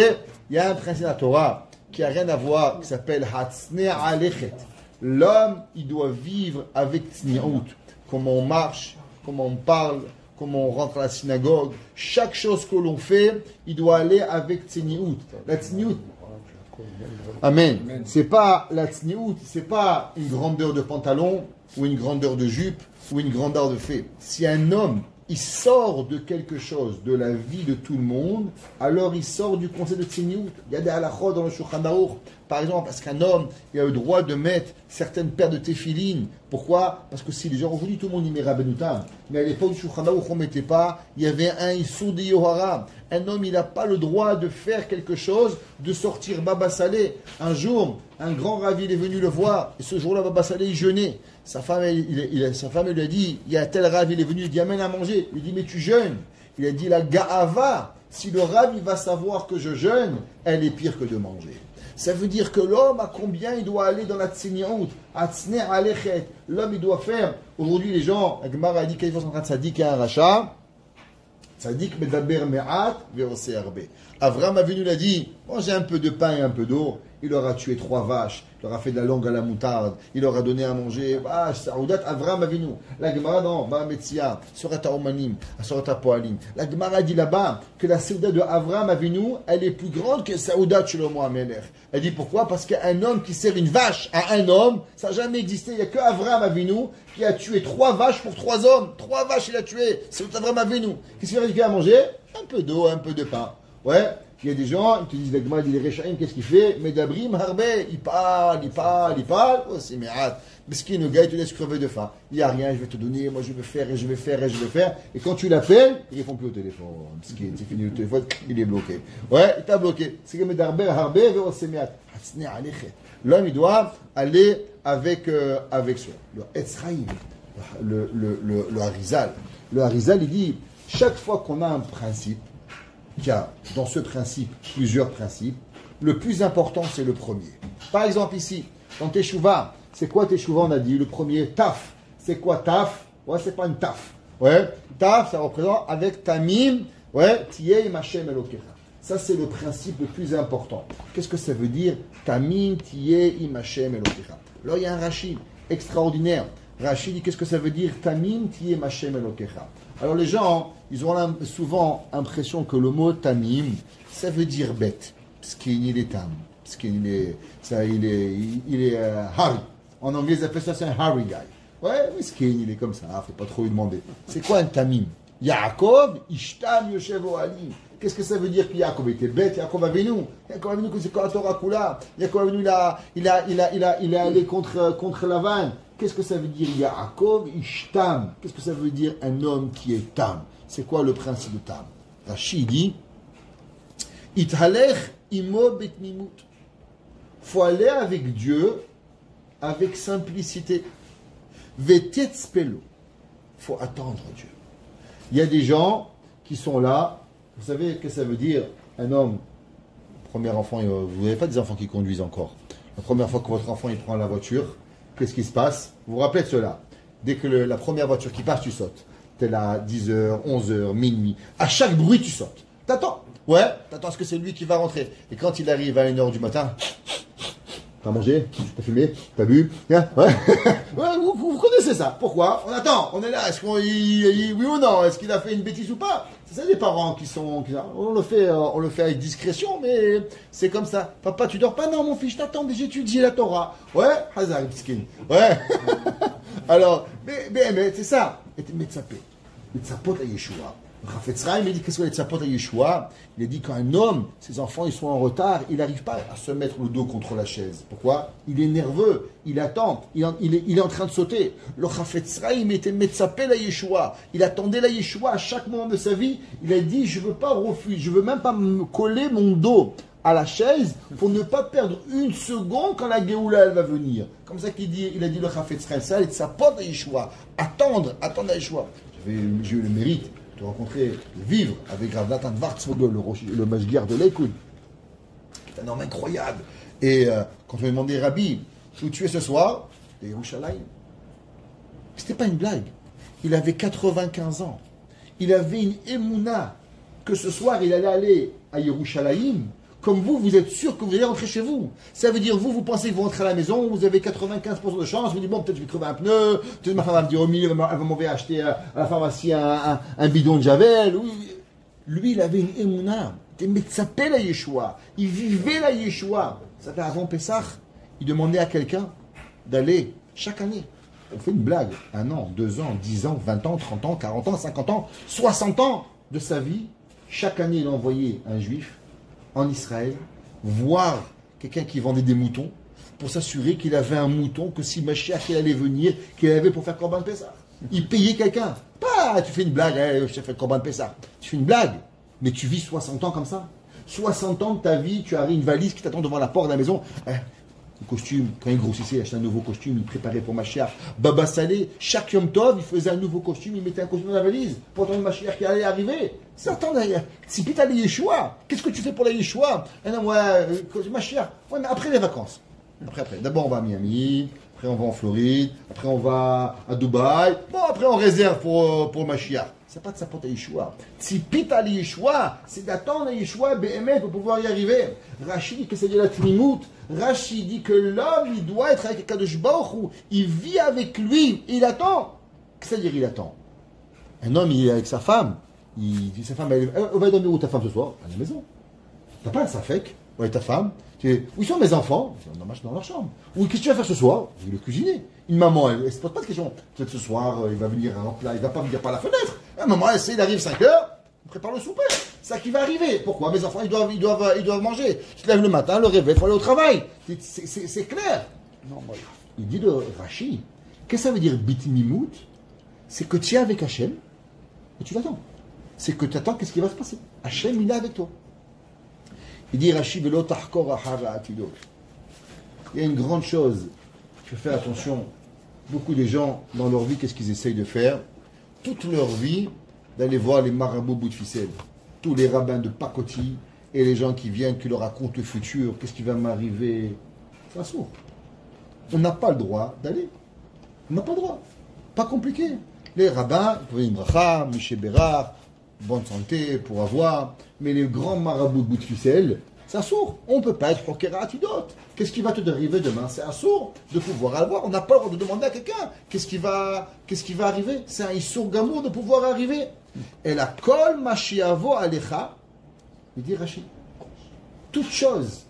Il y a un principe de la Torah qui n'a rien à voir, qui s'appelle Hatzne Alechet. L'homme, il doit vivre avec Tzni'ut. Comment on marche, comment on parle, comment on rentre à la synagogue. Chaque chose que l'on fait, il doit aller avec Tzni'ut. La Tzni'ut. Amen. C'est pas la Tzni'ut, c'est pas une grandeur de pantalon, ou une grandeur de jupe, ou une grandeur de fait. Si un homme, il sort de quelque chose, de la vie de tout le monde, alors il sort du concept de Tzni'ut. Il y a des halachot dans le Shulchan Aruch. Par exemple, parce qu'un homme, il a le droit de mettre certaines paires de téphilines. Pourquoi? Parce que si les gens aujourd'hui, tout le monde y met Rabbeinu Tam. Mais à l'époque du Shulchan Aruch, on ne mettait pas. Il y avait un Issur de Yohara. Un homme, il n'a pas le droit de faire quelque chose, de sortir Baba Salé. Un jour, un grand ravi, il est venu le voir. Et ce jour-là, Baba Salé, il jeûnait. Sa femme, sa femme lui a dit, il y a tel ravi, il est venu, il dit, amène à manger. Il dit, mais tu jeûnes. Il a dit, la ga'ava, si le ravi va savoir que je jeûne, elle est pire que de manger. Ça veut dire que l'homme, à combien il doit aller dans la tseniaout, à tsne alechet. L'homme, il doit faire. Aujourd'hui, les gens, Agmar a dit qu'il faut s'entendre tzadik et un rachat. Tzadik medaber me'at ve'ose arbe. Avram Avinu l'a dit, mangez un peu de pain et un peu d'eau. Il aura tué 3 vaches, il aura fait de la langue à la moutarde, il aura donné à manger. Saoudat Avram Avinu. La Gemara dans Ba'ametzia, Surat Omanim, Surat Poalim. La Gemara dit là-bas que la Saouda de Avram Avinu, elle est plus grande que Saouda Shlomo HaMelech. Elle dit pourquoi? Parce qu'un homme qui sert une vache à un homme, ça n'a jamais existé. Il n'y a que Avram Avinu qui a tué 3 vaches pour 3 hommes. 3 vaches il a tué. C'est Avram Avinu. Qu'est-ce qu'il a à manger? Un peu d'eau, un peu de pain. Ouais. Il y a des gens, ils te disent, l'Agma dit les Rechaim, qu'est-ce qu'il fait? Medabrim, harbe, il parle. Oh, c'est méhat. Mesquin, le gars, il te laisse crever de faim. Il n'y a rien, je vais te donner, moi je vais faire. Et quand tu l'appelles, il ne répond plus au téléphone. Mesquin, c'est fini, le téléphone, il est bloqué. Ouais, il t'a bloqué. C'est comme Medarbe, harbe, oh, c'est méhat. L'homme, il doit aller avec soi. Le Etzraïm, le Harizal. Le Harizal, il dit, chaque fois qu'on a un principe, il y a dans ce principe plusieurs principes. Le plus important, c'est le premier. Par exemple, ici, dans Teshuvah, c'est quoi Teshuvah? On a dit le premier, taf. C'est quoi taf? Ouais, c'est pas une taf. Ouais, taf, ça représente avec tamim, ouais, tiye machem elokecha. Ça, c'est le principe le plus important. Qu'est-ce que ça veut dire? Tamim, tiye machem elokecha. Alors, il y a un Rashi extraordinaire. Rashi dit qu'est-ce que ça veut dire? Tamim, tiye machem elokecha. Alors les gens, ils ont souvent l'impression que le mot tamim, ça veut dire bête. Parce qu'il est tam. Parce qu'il est, Harry. En anglais, ils appellent ça, c'est un Harry guy. Ouais, miskin, il est comme ça, faut pas trop lui demander. C'est quoi un tamim? Yaakov, ishtam yoshev ohalim. Qu'est-ce que ça veut dire que Yaakov était bête? Yaakov Avinu, c'est quoi la Torah Kula? Yaakov Avinu, il est allé contre Lavan. Qu'est-ce que ça veut dire Yaakov Ishtam? Qu'est-ce que ça veut dire un homme qui est tam? C'est quoi le principe de tam? Rashi dit Ithalech imo betmimut. Faut aller avec Dieu avec simplicité. Vetetzpelo. Faut attendre Dieu. Il y a des gens qui sont là. Vous savez ce que ça veut dire un homme? Premier enfant, vous n'avez pas des enfants qui conduisent encore. La première fois que votre enfant il prend la voiture, qu'est-ce qui se passe? Vous vous rappelez de cela? Dès que la première voiture qui passe, tu sautes. Tu es là 10h, 11h, minuit. À chaque bruit, tu sautes. T'attends. Ouais, t'attends ce que c'est lui qui va rentrer. Et quand il arrive à 1h du matin, t'as mangé? T'as fumé? T'as bu? Ouais, ouais vous connaissez ça. Pourquoi? On attend. On est là. Est-ce qu'on oui ou non? Est-ce qu'il a fait une bêtise ou pas? C'est ça les parents qui sont... On le fait avec discrétion, mais c'est comme ça. Papa, tu dors pas? Non, mon fils, je t'attends, j'étudie la Torah. Ouais, Hazar, Pskin. Ouais. Alors, mais c'est ça. Et Metzapé. Metzapot à Yeshua. Rafetz Chaim, il dit qu'est-ce que les Tzapot à Yeshua? Il a dit qu'un homme, ses enfants, ils sont en retard, il n'arrive pas à se mettre le dos contre la chaise. Pourquoi? Il est nerveux, il attend, il est en train de sauter. Le Rafetz Chaim était Metzapé à Yeshua. Il attendait la Yeshua à chaque moment de sa vie. Il a dit, je ne veux pas refuser, je ne veux même pas me coller mon dos à la chaise pour ne pas perdre une seconde quand la Géoula elle va venir. Comme ça il a dit le Rafetz Chaim, ça, les Tzapot à Yeshua. Attendre à Yeshua. J'ai eu le mérite de rencontrer, de vivre avec Rav Natan Vartzvogel, le Mashgiach de l'Eikoud. C'est un homme incroyable. Et quand on lui a demandé, Rabbi, où tu es ce soir? De Yerushalayim. C'était pas une blague. Il avait 95 ans. Il avait une émouna que ce soir, il allait aller à Yerushalayim. Comme vous êtes sûr que vous allez rentrer chez vous. Ça veut dire, vous pensez que vous rentrez à la maison, vous avez 95% de chance, vous dites, bon, peut-être je vais crever un pneu, peut-être ma femme va me dire au milieu, elle va m'envoyer acheter à la pharmacie un bidon de Javel. Lui, il avait une émouna. Il s'appelait la Yeshua. Il vivait la Yeshua. Ça fait avant Pessah, il demandait à quelqu'un d'aller chaque année. On fait une blague. 1 an, 2 ans, 10 ans, 20 ans, 30 ans, 40 ans, 50 ans, 60 ans de sa vie. Chaque année, il envoyait un juif en Israël, voir quelqu'un qui vendait des moutons, pour s'assurer qu'il avait un mouton, que si Mashiach allait venir, qu'il avait pour faire Korban Pessah. Il payait quelqu'un. Pas, tu fais une blague, je te fais Korban Pessah. Tu fais une blague, mais tu vis 60 ans comme ça. 60 ans de ta vie, tu as une valise qui t'attend devant la porte de la maison. le costume, quand il grossissait, il achetait un nouveau costume, il préparait pour Mashiach. Baba Salé, chaque Yom Tov, il faisait un nouveau costume, il mettait un costume dans la valise pour attendre le Mashiach qui allait arriver. C'est attendre, Tzipit à Yeshua. Qu'est-ce que tu fais pour la Yeshua? Mashiach. Ouais, mais après les vacances. Après. D'abord, on va à Miami, après, on va en Floride, après, on va à Dubaï. Bon, après, on réserve pour le Mashiach. C'est pas de sa porte à Yeshua. Tzipit à Yeshua, c'est d'attendre Yeshua, BMF, pour pouvoir y arriver. Rachid dit que c'est de la Tmimout. Rachid dit que l'homme, il doit être avec Kadosh Baruch Hu. Il vit avec lui, il attend. Qu'est-ce que ça veut dire, il attend? Un homme, il est avec sa femme. Il dit, sa femme, elle va dormir où ta femme ce soir? À la maison. T'as pas un safek? Où est ta femme? Où sont mes enfants? Dans leur chambre. Ou qu'est-ce que tu vas faire ce soir? Je vais le cuisiner. Une maman, elle ne se pose pas de questions. Peut-être ce soir, il va venir en plat, il ne va pas venir par la fenêtre. La maman, il arrive 5 heures, on prépare le souper. C'est ça qui va arriver. Pourquoi? Mes enfants, ils doivent manger. Tu te lèves le matin, le réveil, il faut aller au travail. C'est clair. Non, moi, il dit de Rashi, qu'est-ce que ça veut dire bitmimout? C'est que tu es avec Hachem et tu l'attends. C'est que tu attends qu'est-ce qui va se passer. Hachem, il est avec toi. Il dit Rashi, velo tahkor ahara atidok. Il y a une grande chose. Il faut faire attention. Beaucoup de gens, dans leur vie, qu'est-ce qu'ils essayent de faire? Toute leur vie, d'aller voir les marabouts bout de ficelle. Tous les rabbins de pacotille et les gens qui viennent, qui leur racontent le futur. Qu'est-ce qui va m'arriver? C'est un sourd. On n'a pas le droit d'aller. On n'a pas le droit. Pas compliqué. Les rabbins, vous voyez, une bracha, Miché Bérard, bonne santé pour avoir. Mais les grands marabouts de bout de ficelle, c'est un sourd. On ne peut pas être Hokera Atidot. Qu'est-ce qui va te arriver demain? C'est un sourd de pouvoir avoir. On n'a pas le droit de demander à quelqu'un qu'est-ce qui va arriver. C'est un issour gamour de pouvoir arriver. Et la kol mashiavo alecha, il dit Rachid, toute chose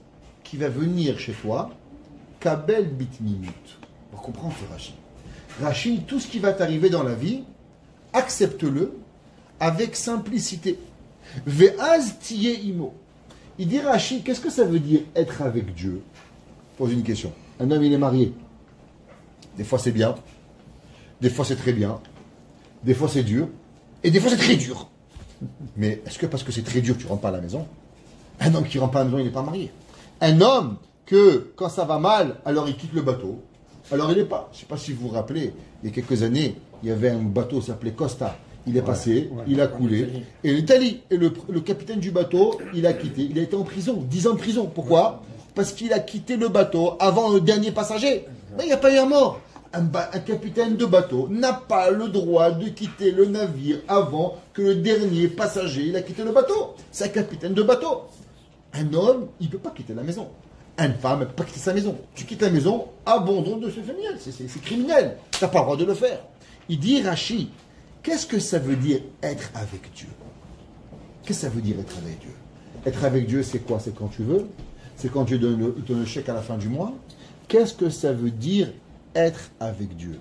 qui va venir chez toi, kabel bitmimut. On va comprendre ce Rachid. Rachid, tout ce qui va t'arriver dans la vie, accepte-le avec simplicité. Ve'az tiye imo. Il dit Rachid, qu'est-ce que ça veut dire être avec Dieu? Pose une question. Un homme, il est marié. Des fois, c'est bien. Des fois, c'est très bien. Des fois, c'est dur. Et des fois, c'est très dur. Mais est-ce que parce que c'est très dur, tu ne rentres pas à la maison? Un homme qui ne rentre pas à la maison, il n'est pas marié. Un homme que, quand ça va mal, alors il quitte le bateau. Alors, il n'est pas. Je ne sais pas si vous vous rappelez, il y a quelques années, il y avait un bateau qui s'appelait Costa. Il est passé, il a coulé. Et l'Italie, et le capitaine du bateau, il a quitté. Il a été en prison, 10 ans de prison. Pourquoi? Parce qu'il a quitté le bateau avant le dernier passager. Mais il n'y a pas eu un mort. Un capitaine de bateau n'a pas le droit de quitter le navire avant que le dernier passager il a quitté le bateau. C'est un capitaine de bateau. Un homme, il ne peut pas quitter la maison. Une femme ne peut pas quitter sa maison. Tu quittes la maison, abandon de ce familial. C'est criminel. Tu n'as pas le droit de le faire. Il dit, Rachid, qu'est-ce que ça veut dire être avec Dieu? Qu'est-ce que ça veut dire être avec Dieu? Être avec Dieu, c'est quoi? C'est quand tu veux? C'est quand Dieu te donne le chèque à la fin du mois? Qu'est-ce que ça veut dire être avec Dieu?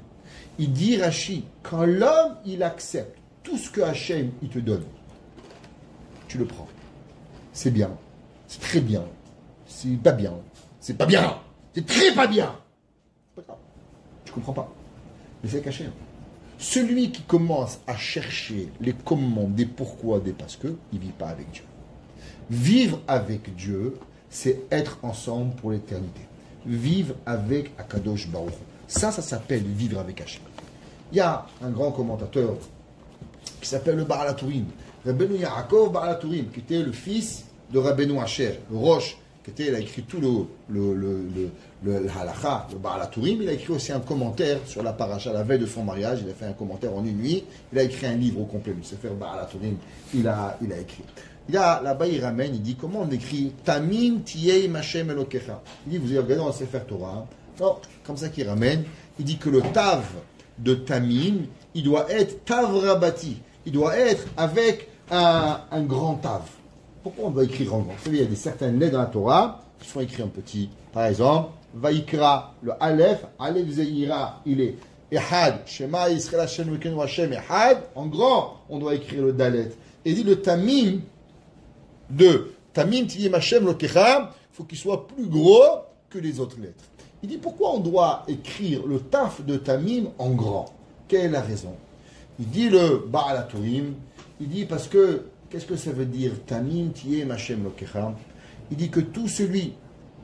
Il dit, Rachid, quand l'homme, il accepte tout ce que Hachem, il te donne, tu le prends. C'est bien. C'est très bien. C'est pas bien. C'est pas bien. C'est très pas bien. C'est pas grave. Tu comprends pas. Mais c'est caché. Celui qui commence à chercher les comment, des pourquoi, des parce que, il ne vit pas avec Dieu. Vivre avec Dieu, c'est être ensemble pour l'éternité. Vivre avec Akadosh Baruch. Ça s'appelle vivre avec Hachem. Il y a un grand commentateur qui s'appelle le Baal HaTurim, Rabbeinu Yaakov Baal HaTurim, qui était le fils de Rabbeinu Asher, le Roche, il a écrit tout le halakha, le Baal HaTurim. Il a écrit aussi un commentaire sur la paracha, la veille de son mariage. Il a fait un commentaire en une nuit. Il a écrit un livre au complet. Le Sefer Baal HaTurim, il a écrit. Là-bas, il ramène, il dit comment on écrit Tamim Tiyei Mashem Elokecha. Il dit, vous avez regardé dans le Sefer Torah. Non, comme ça qu'il ramène. Il dit que le tav de Tamim, il doit être tav rabati. Il doit être avec un grand tav. Pourquoi on doit écrire en grand? Vous savez, il y a certaines lettres dans la Torah qui sont écrites en petit. Par exemple, Vaikra, le Aleph, Aleph Zeira, il est Ehad, Shema Yisrael Hashem Vekenu Hashem Ehad. En grand, on doit écrire le Dalet. Et il dit le Tamim de Tamim Tiyem Hashem Lokecha, il faut qu'il soit plus gros que les autres lettres. Il dit pourquoi on doit écrire le Taf de Tamim en grand? Quelle est la raison? Il dit le Baal HaTurim, il dit parce que qu'est-ce que ça veut dire Tamim Tiyem Hashem Lokecha? Il dit que tout celui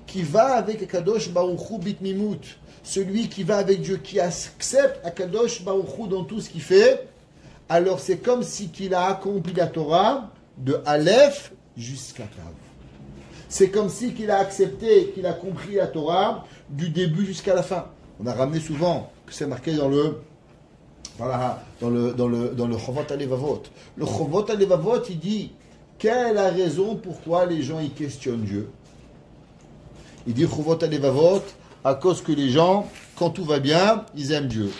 qui va avec Akadosh Baruch Hu bitmimut, celui qui va avec Dieu, qui accepte Akadosh Baruch Hu dans tout ce qu'il fait, alors c'est comme si qu'il a accompli la Torah de Aleph jusqu'à Tav. C'est comme si qu'il a accepté, qu'il a compris la Torah du début jusqu'à la fin. On a ramené souvent que c'est marqué dans le Chovot HaLevavot. Le Chovot HaLevavot, il dit quelle est la raison pourquoi les gens ils questionnent Dieu. Il dit Chovot HaLevavot à cause que les gens, quand tout va bien, ils aiment Dieu.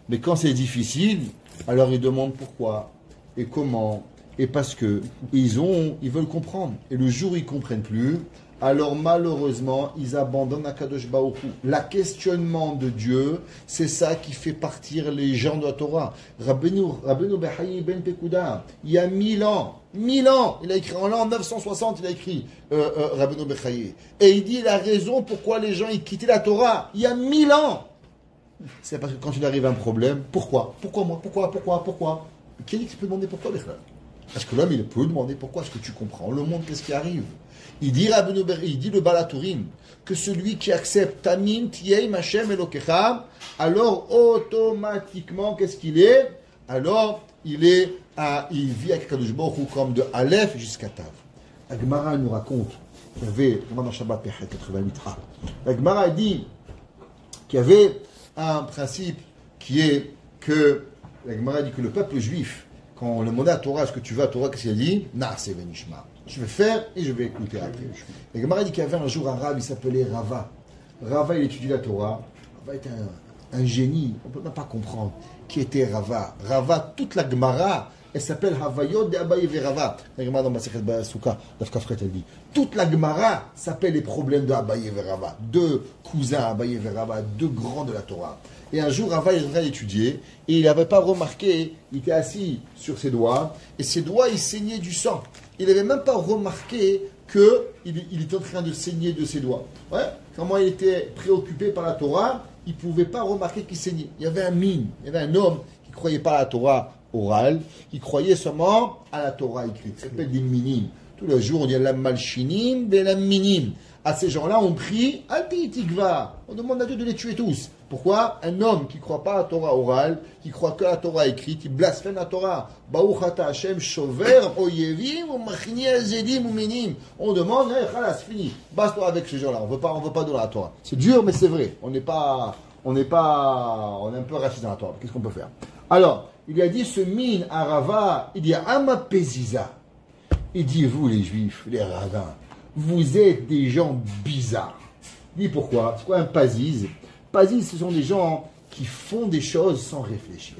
Mais quand c'est difficile, alors ils demandent pourquoi et comment. Et parce que ils veulent comprendre. Et le jour où ils ne comprennent plus, alors malheureusement, ils abandonnent Akadosh Baruch Hu. La questionnement de Dieu, c'est ça qui fait partir les gens de la Torah. Rabbeinu Bechaye ben Pekuda, il y a 1000 ans, il a écrit en l'an 960, il a écrit Rabbeinu Bechaye. Et il dit la raison pourquoi les gens ils quittaient la Torah, il y a 1000 ans. C'est parce que quand il arrive un problème, pourquoi moi, pourquoi Qui dit que tu peux demander pourquoi, Bechla? Parce que l'homme, il peut demander pourquoi. Est-ce que tu comprends le monde, qu'est-ce qui arrive? Il dit le Balatourim que celui qui accepte Tamim, Tieim, Hashem, Elokecha, alors automatiquement, qu'est-ce qu'il est? Alors, il vit avec Kadosh Baruch Hu comme de Aleph jusqu'à Tav. La Gemara nous raconte qu'il y avait, on va dans Shabbat Pechet 88a, la Gemara dit qu'il y avait un principe qui est que, la Gemara dit que le peuple juif, quand on le demandait à Torah, est-ce que tu veux à Torah, qu'est-ce qu'il a dit? Naaseh venishma. Je vais faire et je vais écouter après. La Gemara dit qu'il y avait un jour un rab, il s'appelait Rava. Rava, il étudie la Torah. Rava était un génie. On ne peut même pas comprendre qui était Rava. Rava, toute la Gemara, elle s'appelle Havayot de Abaye Verava. La Gemara dans Masechet Souka, Dafkafret, elle dit. Toute la Gemara s'appelle les problèmes de Abaye Verava. Deux cousins Abaye Verava, deux grands de la Torah. Et un jour, Rava, il devrait étudier, et il n'avait pas remarqué, il était assis sur ses doigts, et ses doigts, ils saignaient du sang. Il n'avait même pas remarqué qu'il était en train de saigner de ses doigts. Ouais, comment il était préoccupé par la Torah, il ne pouvait pas remarquer qu'il saignait. Il y avait il y avait un homme qui ne croyait pas à la Torah orale, qui croyait seulement à la Torah écrite. Ça s'appelle des minim. Tous les jours, on dit la malchinim, de la minim. À ces gens-là, on prie, Alpi Tikva. On demande à Dieu de les tuer tous. Pourquoi? Un homme qui ne croit pas à la Torah orale, qui croit que la Torah écrite, il blasphème la Torah. Baruch Hashem shover oyevim ou machni zedim ou minim. On demande, c'est fini. Basta avec ces gens-là. On veut pas de la Torah. C'est dur, mais c'est vrai. On est un peu raciste dans la Torah. Qu'est-ce qu'on peut faire? Alors, il a dit ce mine à Rava, il dit Ama Peziza. Il dit, vous les juifs, les rabbins, vous êtes des gens bizarres. Il dit pourquoi? C'est quoi un paziz? Paziz, ce sont des gens qui font des choses sans réfléchir.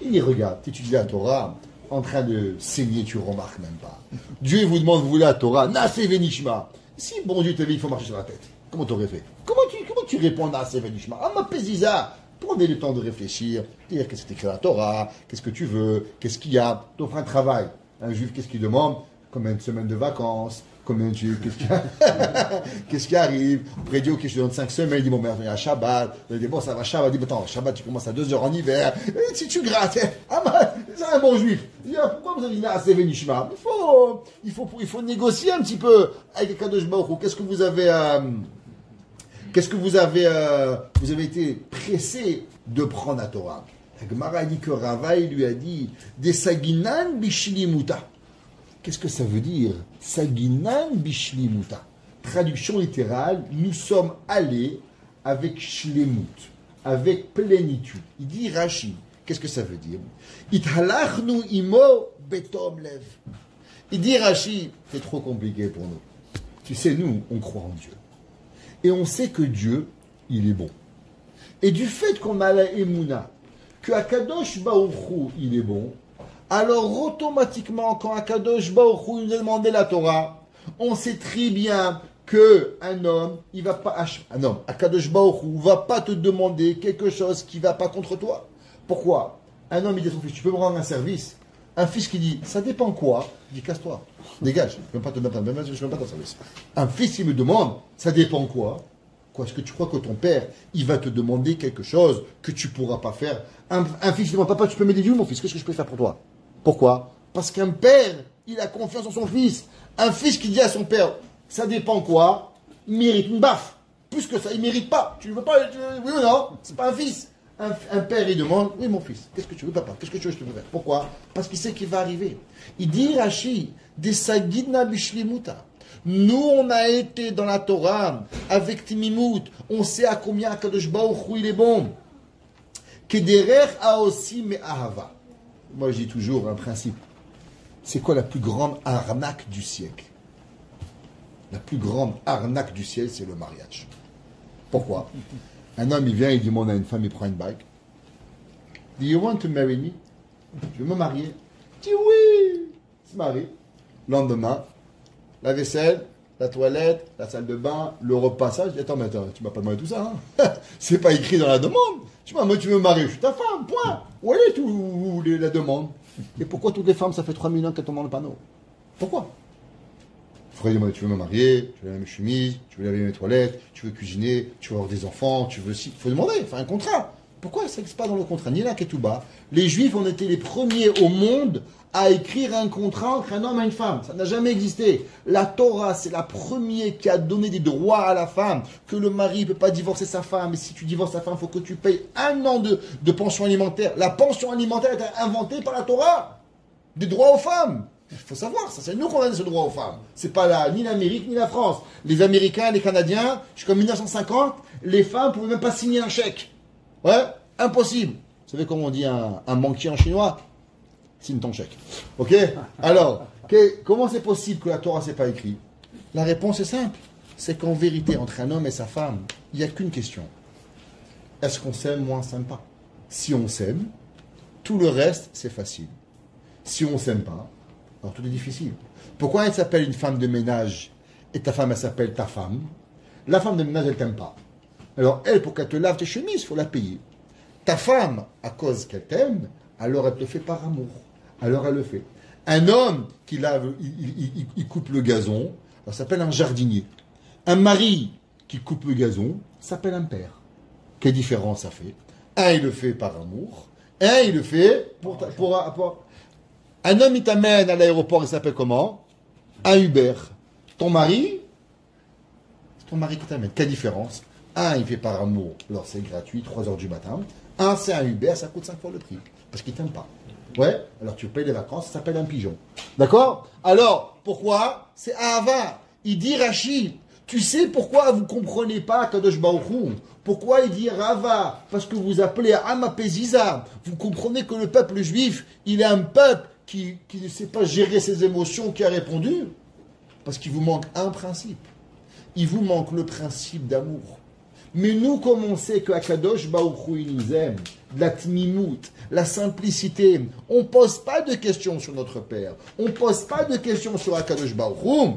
Il dit, regarde, tu étudies la Torah, en train de saigner, tu ne remarques même pas. Dieu vous demande, vous voulez la Torah, Naaseh venishma. Si bon Dieu t'a dit, il faut marcher sur la tête. Comment tu aurais fait? Comment tu réponds Naaseh venishma? Ama Peziza. Prenez le temps de réfléchir, dire qu'est-ce que c'est écrit dans la Torah, qu'est-ce que tu veux, qu'est-ce qu'il y a. Tu offres un travail. Un juif, qu'est-ce qu'il demande? Combien de semaines de vacances? Qu'est-ce qui arrive? Après Dieu, ok, je te donne 5 semaines. Il dit, bon, mais il y a Shabbat. Il dit, bon, ça va, Shabbat. Il dit, attends, Shabbat, tu commences à 2 heures en hiver. Et si tu grattes, c'est un bon juif. Il dit, pourquoi vous avez dit Naaseh venishma? Il faut négocier un petit peu avec Kadosh Baruch Hu. Vous avez été pressé de prendre la Torah. La Gemara dit que Rava, il lui a dit, des saginan bishlimuta. Qu'est-ce que ça veut dire? Saginan bishlimuta. Traduction littérale, nous sommes allés avec shlemut, avec plénitude. Il dit Rashi. Qu'est-ce que ça veut dire? Ithalachnu imo betom lev. Il dit Rashi, c'est trop compliqué pour nous. Tu sais, nous, on croit en Dieu. Et on sait que Dieu, il est bon. Et du fait qu'on a la Emouna, que Akadosh Baruch Hu, il est bon, alors automatiquement, quand Akadosh Baruch Hu nous a demandé la Torah, on sait très bien qu'un homme, Akadosh Baruch Hu, va pas te demander quelque chose qui va pas contre toi. Pourquoi? Un homme, il dit à son fils, tu peux me rendre un service? Un fils qui dit, ça dépend quoi? Il dit, casse-toi, dégage, je ne peux pas ton service. Un fils, il me demande, ça dépend quoi? Est-ce que tu crois que ton père, il va te demander quelque chose que tu ne pourras pas faire? Un fils, il demande, papa, tu peux m'aider, mon fils, qu'est-ce que je peux faire pour toi? Pourquoi? Parce qu'un père, il a confiance en son fils. Un fils qui dit à son père, ça dépend quoi? il mérite une baffe. Plus que ça, il ne mérite pas. Tu ne veux pas, oui ou non? C'est pas un fils. Un père, il demande, oui mon fils, qu'est-ce que tu veux papa? Qu'est-ce que tu veux que je te fasse? Pourquoi? Parce qu'il sait qu'il va arriver. Il dit, Rashi, des sagidna bishlimuta. Nous, on a été dans la Torah avec Timimout. On sait à combien Akadosh Baruch Hu il est bon. Kederer a aussi mais ahava. Moi, je dis toujours un principe. C'est quoi la plus grande arnaque du siècle? La plus grande arnaque du ciel, c'est le mariage. Pourquoi? Un homme, il vient, il demande à une femme, il prend une bague. Do you want to marry me? Tu veux me marier? Il dit oui! Il se marie. Lendemain, la vaisselle, la toilette, la salle de bain, le repas. Ça, je dis, attends, tu m'as pas demandé tout ça, hein? C'est pas écrit dans la demande. Tu veux me marier, je suis ta femme, point. Où est tout la demande? Et pourquoi toutes les femmes, ça fait 3000 ans qu'elles tombent dans le panneau? Pourquoi? Frère, tu veux me marier, tu veux laver mes chemises, tu veux laver mes toilettes, tu veux cuisiner, tu veux avoir des enfants, tu veux si. Il faut demander, faire un contrat. Pourquoi ça n'existe pas dans le contrat? Ni là Ketouba. Les Juifs ont été les premiers au monde à écrire un contrat entre un homme et une femme. Ça n'a jamais existé. La Torah, c'est la première qui a donné des droits à la femme, que le mari ne peut pas divorcer sa femme, et si tu divorces sa femme, il faut que tu payes 1 an de pension alimentaire. La pension alimentaire a été inventée par la Torah. Des droits aux femmes. Il faut savoir, ça c'est nous qu'on a donné ce droit aux femmes. C'est pas ni l'Amérique ni la France. Les Américains, les Canadiens, jusqu'en 1950, les femmes ne pouvaient même pas signer un chèque. Ouais, impossible. Vous savez comment on dit un banquier en chinois? Signe ton chèque. Ok? Alors, comment c'est possible que la Torah ne s'est pas écrit? La réponse est simple. C'est qu'en vérité, entre un homme et sa femme, il n'y a qu'une question. Est-ce qu'on s'aime ou on ne s'aime pas? Si on s'aime, tout le reste, c'est facile. Si on ne s'aime pas, alors tout est difficile. Pourquoi elle s'appelle une femme de ménage et ta femme, elle s'appelle ta femme? La femme de ménage, elle t'aime pas. Alors elle, pour qu'elle te lave tes chemises, il faut la payer. Ta femme, à cause qu'elle t'aime, alors elle te le fait par amour. Alors elle le fait. Un homme qui lave, il coupe le gazon, ça s'appelle un jardinier. Un mari qui coupe le gazon, s'appelle un père. Quelle différence ça fait? Un, il le fait par amour. Un, il le fait pour un homme, il t'amène à l'aéroport, il s'appelle comment? Un Uber. Ton mari, c'est ton mari qui t'amène. Quelle différence? Un, il fait par amour, alors c'est gratuit, 3h du matin. Un, c'est un Uber, ça coûte 5 fois le prix. Parce qu'il t'aime pas. Ouais, alors tu payes les vacances, ça s'appelle un pigeon. D'accord? Alors, pourquoi? C'est Ahava. Il dit Rashi, tu sais pourquoi vous ne comprenez pas Kadosh Baruch Hu? Pourquoi il dit Rava? Parce que vous appelez Amapeziza. Vous comprenez que le peuple juif, il est un peuple qui ne sait pas gérer ses émotions, qui a répondu? Parce qu'il vous manque un principe. Il vous manque le principe d'amour. Mais nous, comme on sait que Akadosh Baruch Hu, il nous aime, la tmimout, la simplicité, on ne pose pas de questions sur notre Père. On ne pose pas de questions sur Akadosh Baruch Hu.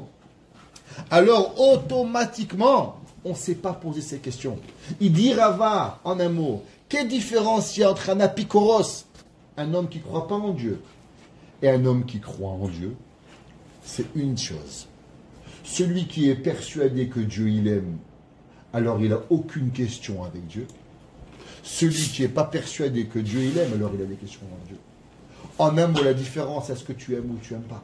Alors, automatiquement, on ne sait pas poser ces questions. Il dit Rava, en un mot, quelle différence il y a entre un apikoros, un homme qui ne croit pas en Dieu, et un homme qui croit en Dieu? C'est une chose. Celui qui est persuadé que Dieu il aime, alors il n'a aucune question avec Dieu. Celui qui n'est pas persuadé que Dieu il aime, alors il a des questions en Dieu. En un mot, la différence, est-ce que tu aimes ou tu n'aimes pas?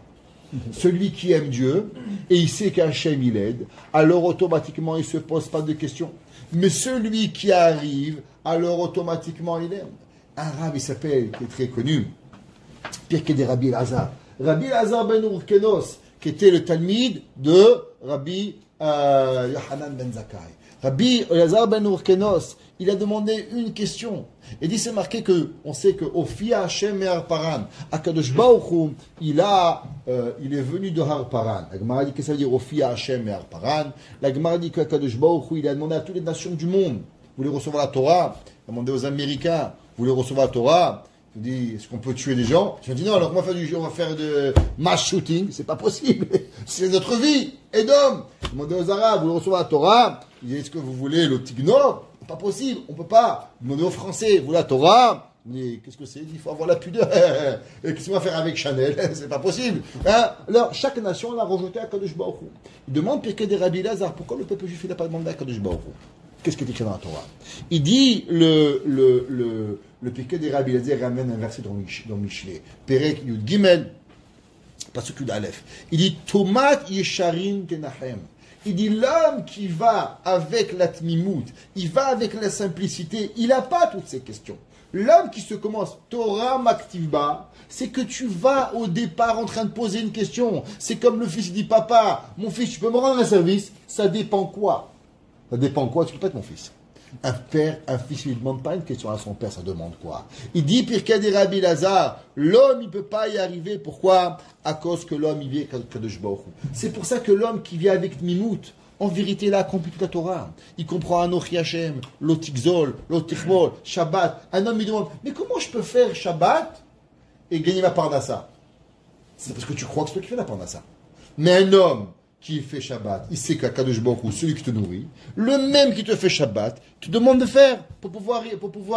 Celui qui aime Dieu, et il sait qu'Hachem il aide, alors automatiquement il ne se pose pas de questions. Mais celui qui arrive, alors automatiquement il aime. Un rab, il s'appelle, qui est très connu, pire que des Rabbi Elazar. Rabbi Elazar ben Urkenos, qui était le talmid de Rabbi Yohanan ben Zakkai. Rabbi Elazar ben Urkenos, il a demandé une question. Et dit, c'est marqué que, on sait que Ophia Hashem et Harparan, Akadosh Baruch Hu, il est venu de Harparan. La Gemara dit que ça veut dire Ophia Hashem et Harparan. La Gemara dit qu'Akadosh Baruch Hu, il a demandé à toutes les nations du monde, vous voulez recevoir la Torah? Il a demandé aux Américains, vous voulez recevoir la Torah? Il dit, est-ce qu'on peut tuer des gens? Je dis, non, alors on va faire de mass shooting, c'est pas possible. C'est notre vie. Edom. Il a demandé aux Arabes, vous voulez recevoir la Torah? Il dit, est-ce que vous voulez le Tignor? Pas possible, on ne peut pas. Demander aux Français, vous la Torah? Mais qu'est-ce que c'est? Il faut avoir la pudeur. Et qu'est-ce qu'on va faire avec Chanel? C'est pas possible. Hein? Alors, chaque nation l'a rejeté à Kadosh Baruch Hu. Il demande Pirkei des Rabbi Elazar, pourquoi le peuple juif n'a pas demandé à Kadosh Baruch Hu? Qu'est-ce qui est écrit dans la Torah? Il dit, le Pirkei des Rabbi Elazar ramène un verset dans Mishlei. Perek Yud Gimel, Pasuk Yud Aleph. Il dit, Tomat Yesharim Tenahem. Il dit l'homme qui va avec la tmimout, il va avec la simplicité, il n'a pas toutes ces questions. L'homme qui se commence Torah Maktivba, c'est que tu vas au départ en train de poser une question. C'est comme le fils dit, papa, mon fils, tu peux me rendre un service? Ça dépend quoi? Ça dépend quoi? Tu peux pas être mon fils. Un père, un fils, il ne demande pas une question à son père, ça demande quoi? Il dit, Pirkei de Rabbi Lazar, l'homme, il ne peut pas y arriver. Pourquoi? À cause que l'homme, il vient avec Kadosh Baruch Hu. C'est pour ça que l'homme qui vient avec Mimout, en vérité, il a accompli toute la Torah. Il comprend Anochi Hashem, Lotikzol, Lotichmol, Shabbat. Un homme, il demande, mais comment je peux faire Shabbat et gagner ma parnassa? C'est parce que tu crois que c'est toi qui fais la parnassa. Mais un homme qui fait Shabbat, il sait qu'Akadosh Baruch Hu, celui qui te nourrit, le même qui te fait Shabbat, te demande de faire pour pouvoir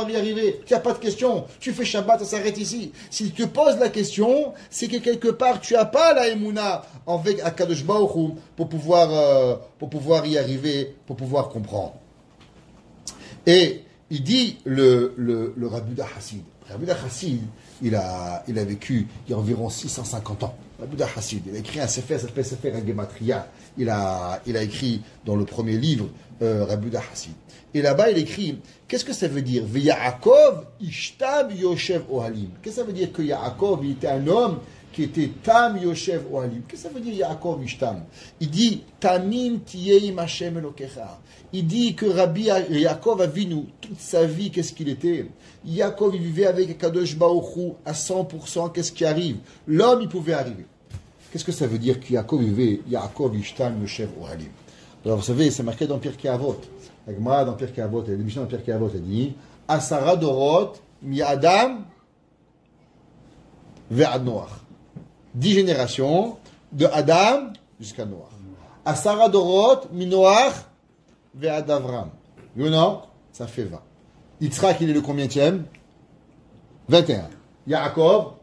y arriver. Il n'y a pas de question. Tu fais Shabbat, ça s'arrête ici. S'il te pose la question, c'est que quelque part, tu n'as pas la Emouna avec Akadosh Baruch Hu pour pouvoir y arriver, pour pouvoir comprendre. Et il dit le Rabbi Yehuda Hassid. Rabbi Yehuda Hassid, il a vécu il y a environ 650 ans. Rabbi Yehuda Hassid, il a écrit un sefer, ça s'appelle Sefer HaGematria. Il a écrit dans le premier livre, Rabbi Yehuda Hassid. Et là-bas, il écrit, qu'est-ce que ça veut dire? Ve'Yaakov ishtam yoshev ohalim. Qu'est-ce que ça veut dire que Yaakov, il était un homme qui était tam yoshev ohalim? Qu'est-ce que ça veut dire Yaakov ishtam? Il dit, tamim tiyeim Hashem elokecha. Il dit que Rabbi Yaakov Avinu, toute sa vie, qu'est-ce qu'il était? Yaakov, il vivait avec Kadosh Baruch Hu à 100%, qu'est-ce qui arrive? L'homme, il pouvait arriver. Qu'est-ce que ça veut dire que Yaakov vivait, Yaakov ishtam yoshev ohalim? Alors, vous savez, c'est marqué dans Pirkei Avot. La Gemara dans Pirkei Avot, la Mishnah dans Pirkei Avot, elle dit Asara dorot mi Adam ve'ad Noach. 10 générations de Adam jusqu'à Noach. Asara dorot mi Noach ve'ad Avram. You know, ça fait 20. Yitzhak, il est le combienième? 21. Yaakov,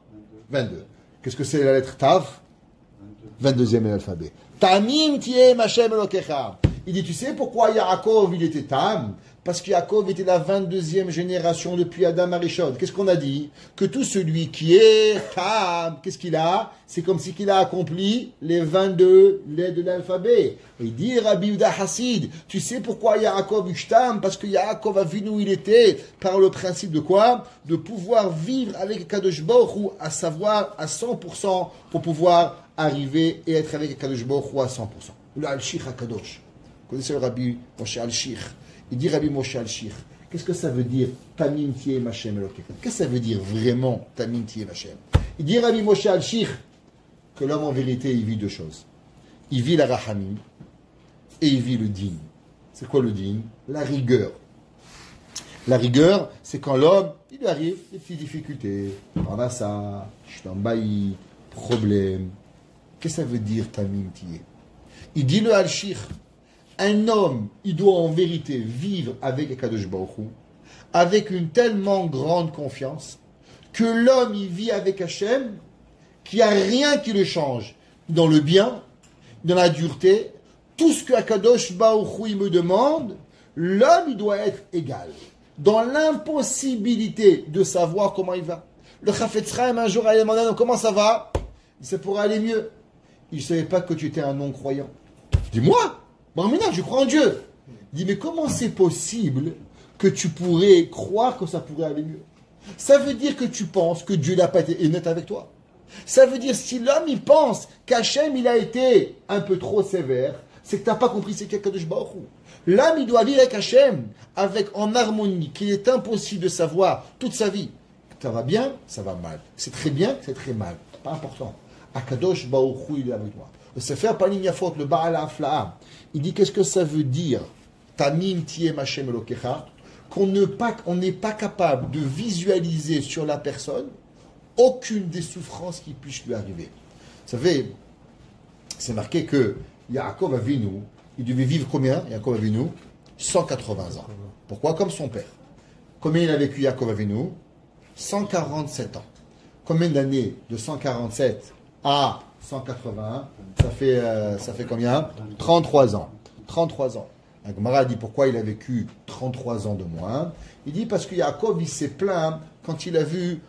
22. Qu'est-ce que c'est la lettre Tav? 22e alphabet. Tamim tiem Hashem elokecha. Il dit, tu sais pourquoi Yaakov, il était Tam? Parce que Yaakov était la 22e génération depuis Adam Arishon. Qu'est-ce qu'on a dit? Que tout celui qui est Tam, qu'est-ce qu'il a? C'est comme si qu'il a accompli les 22 lettres de l'alphabet. Il dit, Rabbi Yehuda Hassid, tu sais pourquoi Yaakov est Tam? Parce que Yaakov Avinu, où il était, par le principe de quoi? De pouvoir vivre avec Kadosh Baruch Hu, à savoir à 100%, pour pouvoir arriver et être avec Kadosh Baruch Hu à 100%. Le Al-Shich HaKadosh. Vous connaissez le Rabbi Moshe Al-Shich. Il dit Rabbi Moshe Al-Shich. Qu'est-ce que ça veut dire Tamim Tiem Hashem Elokecha? Qu'est-ce que ça veut dire vraiment Tamim Tiem Hashem? Il dit Rabbi Moshe Al-Shich que l'homme en vérité il vit deux choses. Il vit la Rahamim et il vit le din. C'est quoi le din? La rigueur. La rigueur, c'est quand l'homme, il lui arrive des petites difficultés. Parnassa, shtambaï, problème. Qu'est-ce que ça veut dire Tamim Tiem? Il dit le Al-Shich. Un homme, il doit en vérité vivre avec Akadosh Baruch Hu, avec une tellement grande confiance, que l'homme, il vit avec Hachem, qu'il n'y a rien qui le change. Dans le bien, dans la dureté, tout ce que Akadosh Baruch Hu il me demande, l'homme, il doit être égal. Dans l'impossibilité de savoir comment il va. Le Chafetz Chaim, un jour, a demandé, comment ça va? Ça pourrait aller mieux. Il ne savait pas que tu étais un non-croyant. Dis-moi! Bon, maintenant, je crois en Dieu. Il dit, mais comment c'est possible que tu pourrais croire que ça pourrait aller mieux? Ça veut dire que tu penses que Dieu n'a pas été honnête avec toi. Ça veut dire, si l'homme, il pense qu'Hachem, il a été un peu trop sévère, c'est que tu n'as pas compris c'est qu'Akadosh Baruch Hu. L'homme, il doit vivre avec Hachem, en harmonie, qu'il est impossible de savoir toute sa vie. Ça va bien, ça va mal. C'est très bien, c'est très mal. Pas important. Akadosh Baruch Hu, il est avec moi. Le Sefer Panim Yafot, le Baal HaAfla'a, il dit qu'est-ce que ça veut dire Tamim Tiem Hashem Elokecha, qu'on n'est pas capable de visualiser sur la personne aucune des souffrances qui puissent lui arriver. Vous savez, c'est marqué que Yaakov Avinu, il devait vivre combien Yaakov Avinu 180 ans. Pourquoi? Comme son père. Combien il a vécu Yaakov Avinu 147 ans. Combien d'années de 147 à 181, ça fait combien? 33 ans. 33 ans. La Gemara dit pourquoi il a vécu 33 ans de moins. Il dit parce que Yaakov, il s'est plaint quand il a vu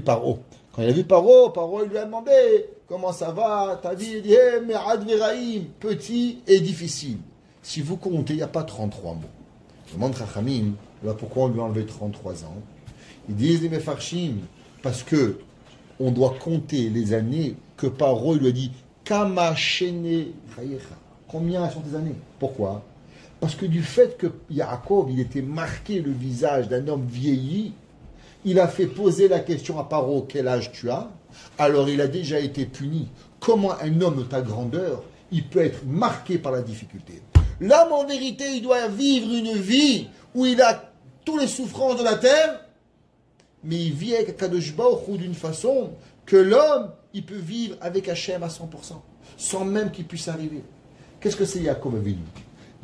Paro. Quand il a vu Paro, il lui a demandé comment ça va, ta vie, il dit mais adviraïm, petit et difficile. Si vous comptez, il n'y a pas 33 mots. Je demande Rachamim, là pourquoi on lui a enlevé 33 ans? Ils disent les Mefarshim, parce que on doit compter les années que Paro lui a dit Kama Shene Chayecha. Combien sont tes années? Pourquoi? Parce que du fait que Yaakov, il était marqué le visage d'un homme vieilli, il a fait poser la question à Paro, quel âge tu as? Alors il a déjà été puni. Comment un homme de ta grandeur, il peut être marqué par la difficulté? L'homme, en vérité, il doit vivre une vie où il a toutes les souffrances de la terre, mais il vit avec Kadosh Baruch Hu d'une façon que l'homme, il peut vivre avec Hachem à 100%, sans même qu'il puisse arriver. Qu'est-ce que c'est Yaakov Avinu?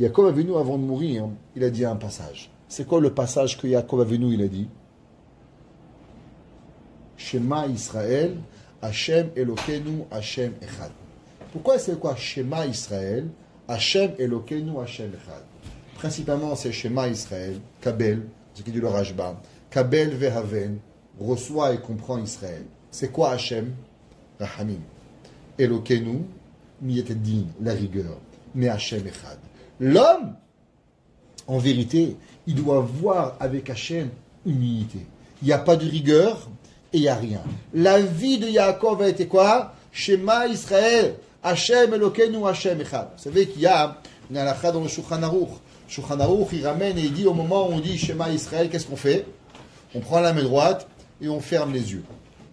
Yaakov Avinu, avant de mourir, il a dit un passage. C'est quoi le passage que Yaakov Avinu, il a dit? Shema Israël, Hachem Elokeinu, Hachem Echad. Pourquoi c'est quoi Shema Israël, Hachem Elokeinu, Hachem Echad? Principalement, c'est Shema Israël, Kabel, ce qui dit le Rashba, Kabel Vehaven, reçoit et comprend Israël. C'est quoi Hachem? Rahamim. Elokeinu, Miyeteddin, la rigueur. Mais Hachem Echad. L'homme, en vérité, il doit voir avec Hachem une unité. Il n'y a pas de rigueur et il n'y a rien. La vie de Yaakov a été quoi? Shema Israël, Hachem Elokeinu, Hachem Echad. Vous savez qu'il y a une halakha dans le Shulchan Aruch. Shulchan Aruch, il ramène et il dit au moment où on dit Shema Israël, qu'est-ce qu'on fait? On prend la main droite et on ferme les yeux.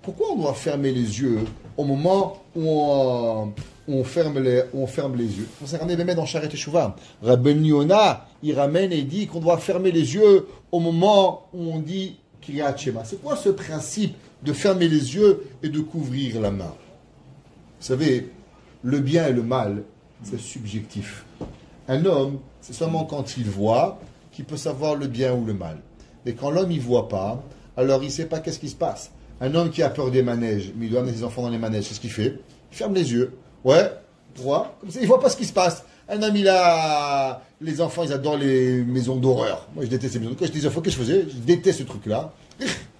Pourquoi on doit fermer les yeux au moment où on ferme les yeux? On s'est ramené dans Sharet Teshuvah. Rabben Yonah, il ramène et il dit qu'on doit fermer les yeux au moment où on dit Kriyat Shema. C'est quoi ce principe de fermer les yeux et de couvrir la main? Vous savez, le bien et le mal, c'est subjectif. Un homme, c'est seulement quand il voit qu'il peut savoir le bien ou le mal. Mais quand l'homme ne voit pas, alors il ne sait pas qu'est-ce qui se passe. Un homme qui a peur des manèges, mais il doit amener ses enfants dans les manèges, c'est ce qu'il fait. Il ferme les yeux. Ouais, droit. Comme ça, il ne voit pas ce qui se passe. Un homme, les enfants, ils adorent les maisons d'horreur. Moi, je déteste ces maisons. Quand j'étais enfant, qu'est-ce que je faisais? Je déteste ce truc-là.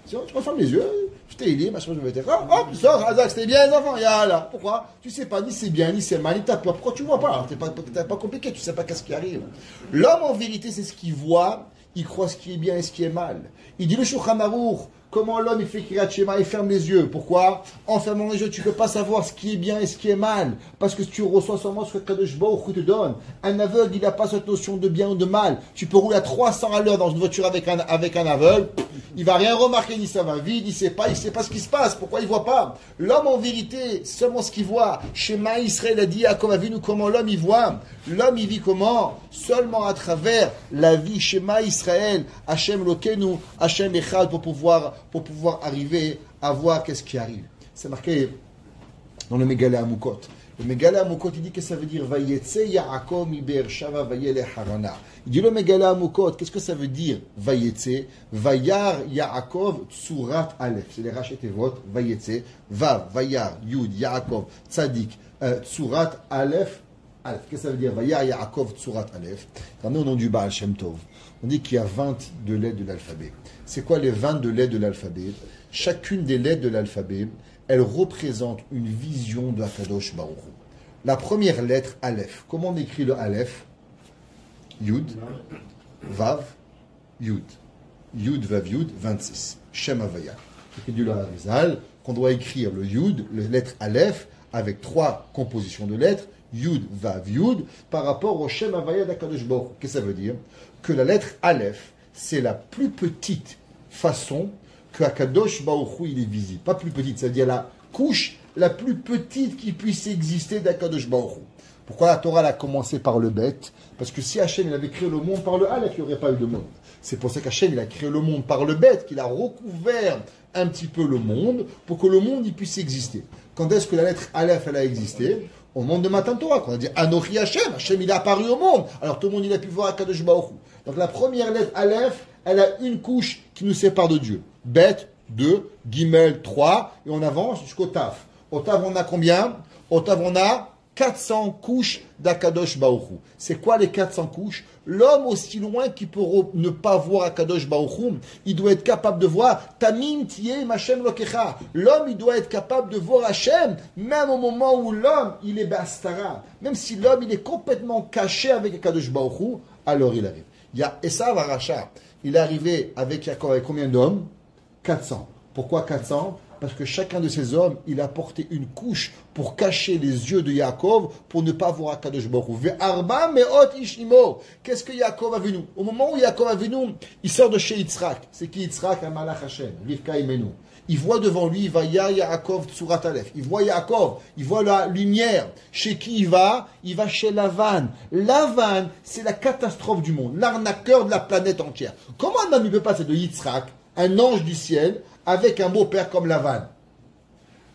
Je referme les yeux. J'étais aidé, machin, je me mettais. Hop, tu sors, Razak, c'était bien, les enfants. Là. Pourquoi? Tu sais pas, ni c'est bien, ni c'est mal, ni t'as peur. Pourquoi tu vois pas? T'es pas compliqué, tu sais pas qu'est-ce qui arrive. L'homme, en vérité, c'est ce qu'il voit. Il croit ce qui est bien et ce qui est mal. Il dit le Shulchan Aruch, comment l'homme il fait Kriyat Shema, il ferme les yeux. Pourquoi? En fermant les yeux, tu ne peux pas savoir ce qui est bien et ce qui est mal. Parce que tu reçois seulement ce que Kadosh Baruch Hu te donne. Un aveugle, il n'a pas cette notion de bien ou de mal. Tu peux rouler à 300 à l'heure dans une voiture avec un aveugle. Il va rien remarquer, ni ça va vite, il sait pas ce qui se passe. Pourquoi il voit pas? L'homme, en vérité, seulement ce qu'il voit. Shema Israël a dit à Yaakov Avinu comment l'homme il voit. L'homme il vit comment? Seulement à travers la vie Shema Israël, Hachem Lokenu, Hachem Echad, pour pouvoir arriver à voir qu'est-ce qui arrive. C'est marqué dans le Megalé Amukot. Le Megalé Amukot, il dit que ça veut dire Vayetse Yaakov mi Be'ershava vayele Harana. Il dit le Megalé Amukot, qu'est-ce que ça veut dire Vayetse? Vayar Yaakov Tsurat Aleph. C'est les Rachetevot, Vayetse, Vav, Vayar, Yud, Yaakov, Tzadik, Tsurat Aleph. Qu'est-ce que ça veut dire? Vayar Yaakov Tsurat Aleph. On est au nom du Baal Shem Tov. On dit qu'il y a 22 lettres de l'alphabet. C'est quoi les 22 lettres de l'alphabet? Chacune des lettres de l'alphabet, elle représente une vision de Akadosh Baruch Hu. La première lettre, Aleph. Comment on écrit le Aleph? Yud, Vav, Yud. Yud, Vav, Yud, 26. Shem Havaya. C'est du Harizal qu'on doit écrire le Yud, la lettre Aleph, avec 3 compositions de lettres. Yud, Vav, Yud, par rapport au Shem Havaya d'Akadosh Baruch Hu. Qu'est-ce que ça veut dire? Que la lettre Aleph, c'est la plus petite façon que Akadosh Baruch Hu il est visible. Pas plus petite, c'est-à-dire la couche la plus petite qui puisse exister d'Akadosh Baruch Hu. Pourquoi la Torah a commencé par le bête? Parce que si Hachem il avait créé le monde par le Aleph, il n'y aurait pas eu de monde. C'est pour ça qu'Hachem il a créé le monde par le bête, qu'il a recouvert un petit peu le monde pour que le monde il puisse exister. Quand est-ce que la lettre Aleph elle a existé? Au monde de Matan Torah, quand on a dit Anochi Hachem, Hachem il est apparu au monde. Alors tout le monde il a pu voir Akadosh Baruch Hu. Donc la première lettre Aleph, elle a une couche qui nous sépare de Dieu. Bet, 2, Gimel, 3, et on avance jusqu'au Taf. Au Taf, on a combien? Au Taf, on a 400 couches d'Akadosh Baruch Hu. C'est quoi les 400 couches? L'homme, aussi loin qu'il peut ne pas voir Akadosh Baruch Hu, il doit être capable de voir Tamim Tiye Machem Lokecha. L'homme, il doit être capable de voir Hachem, même au moment où l'homme, il est Bastara. Même si l'homme, il est complètement caché avec Akadosh Baruch Hu, alors il arrive. Il y a Esav Aracha. Il est arrivé avec Yaakov avec combien d'hommes? 400. Pourquoi 400? Parce que chacun de ces hommes, il a porté une couche pour cacher les yeux de Yaakov, pour ne pas voir Akadosh Baruch Hu. Ve'arba me'ot ishimo. Qu'est-ce que Yaakov a vu nous? Au moment où Yaakov a vu nous, il sort de chez Yitzhak. C'est qui Yitzhak? Un malach Hashem. Rivka imenu. Il voit devant lui, Vaya Yaakov Tsurat Aleph. Il voit Yaakov, il voit la lumière. Chez qui il va? Il va chez Lavan. Lavan, c'est la catastrophe du monde, l'arnaqueur de la planète entière. Comment un homme ne peut passer de Yitzhak, un ange du ciel, avec un beau-père comme Lavan?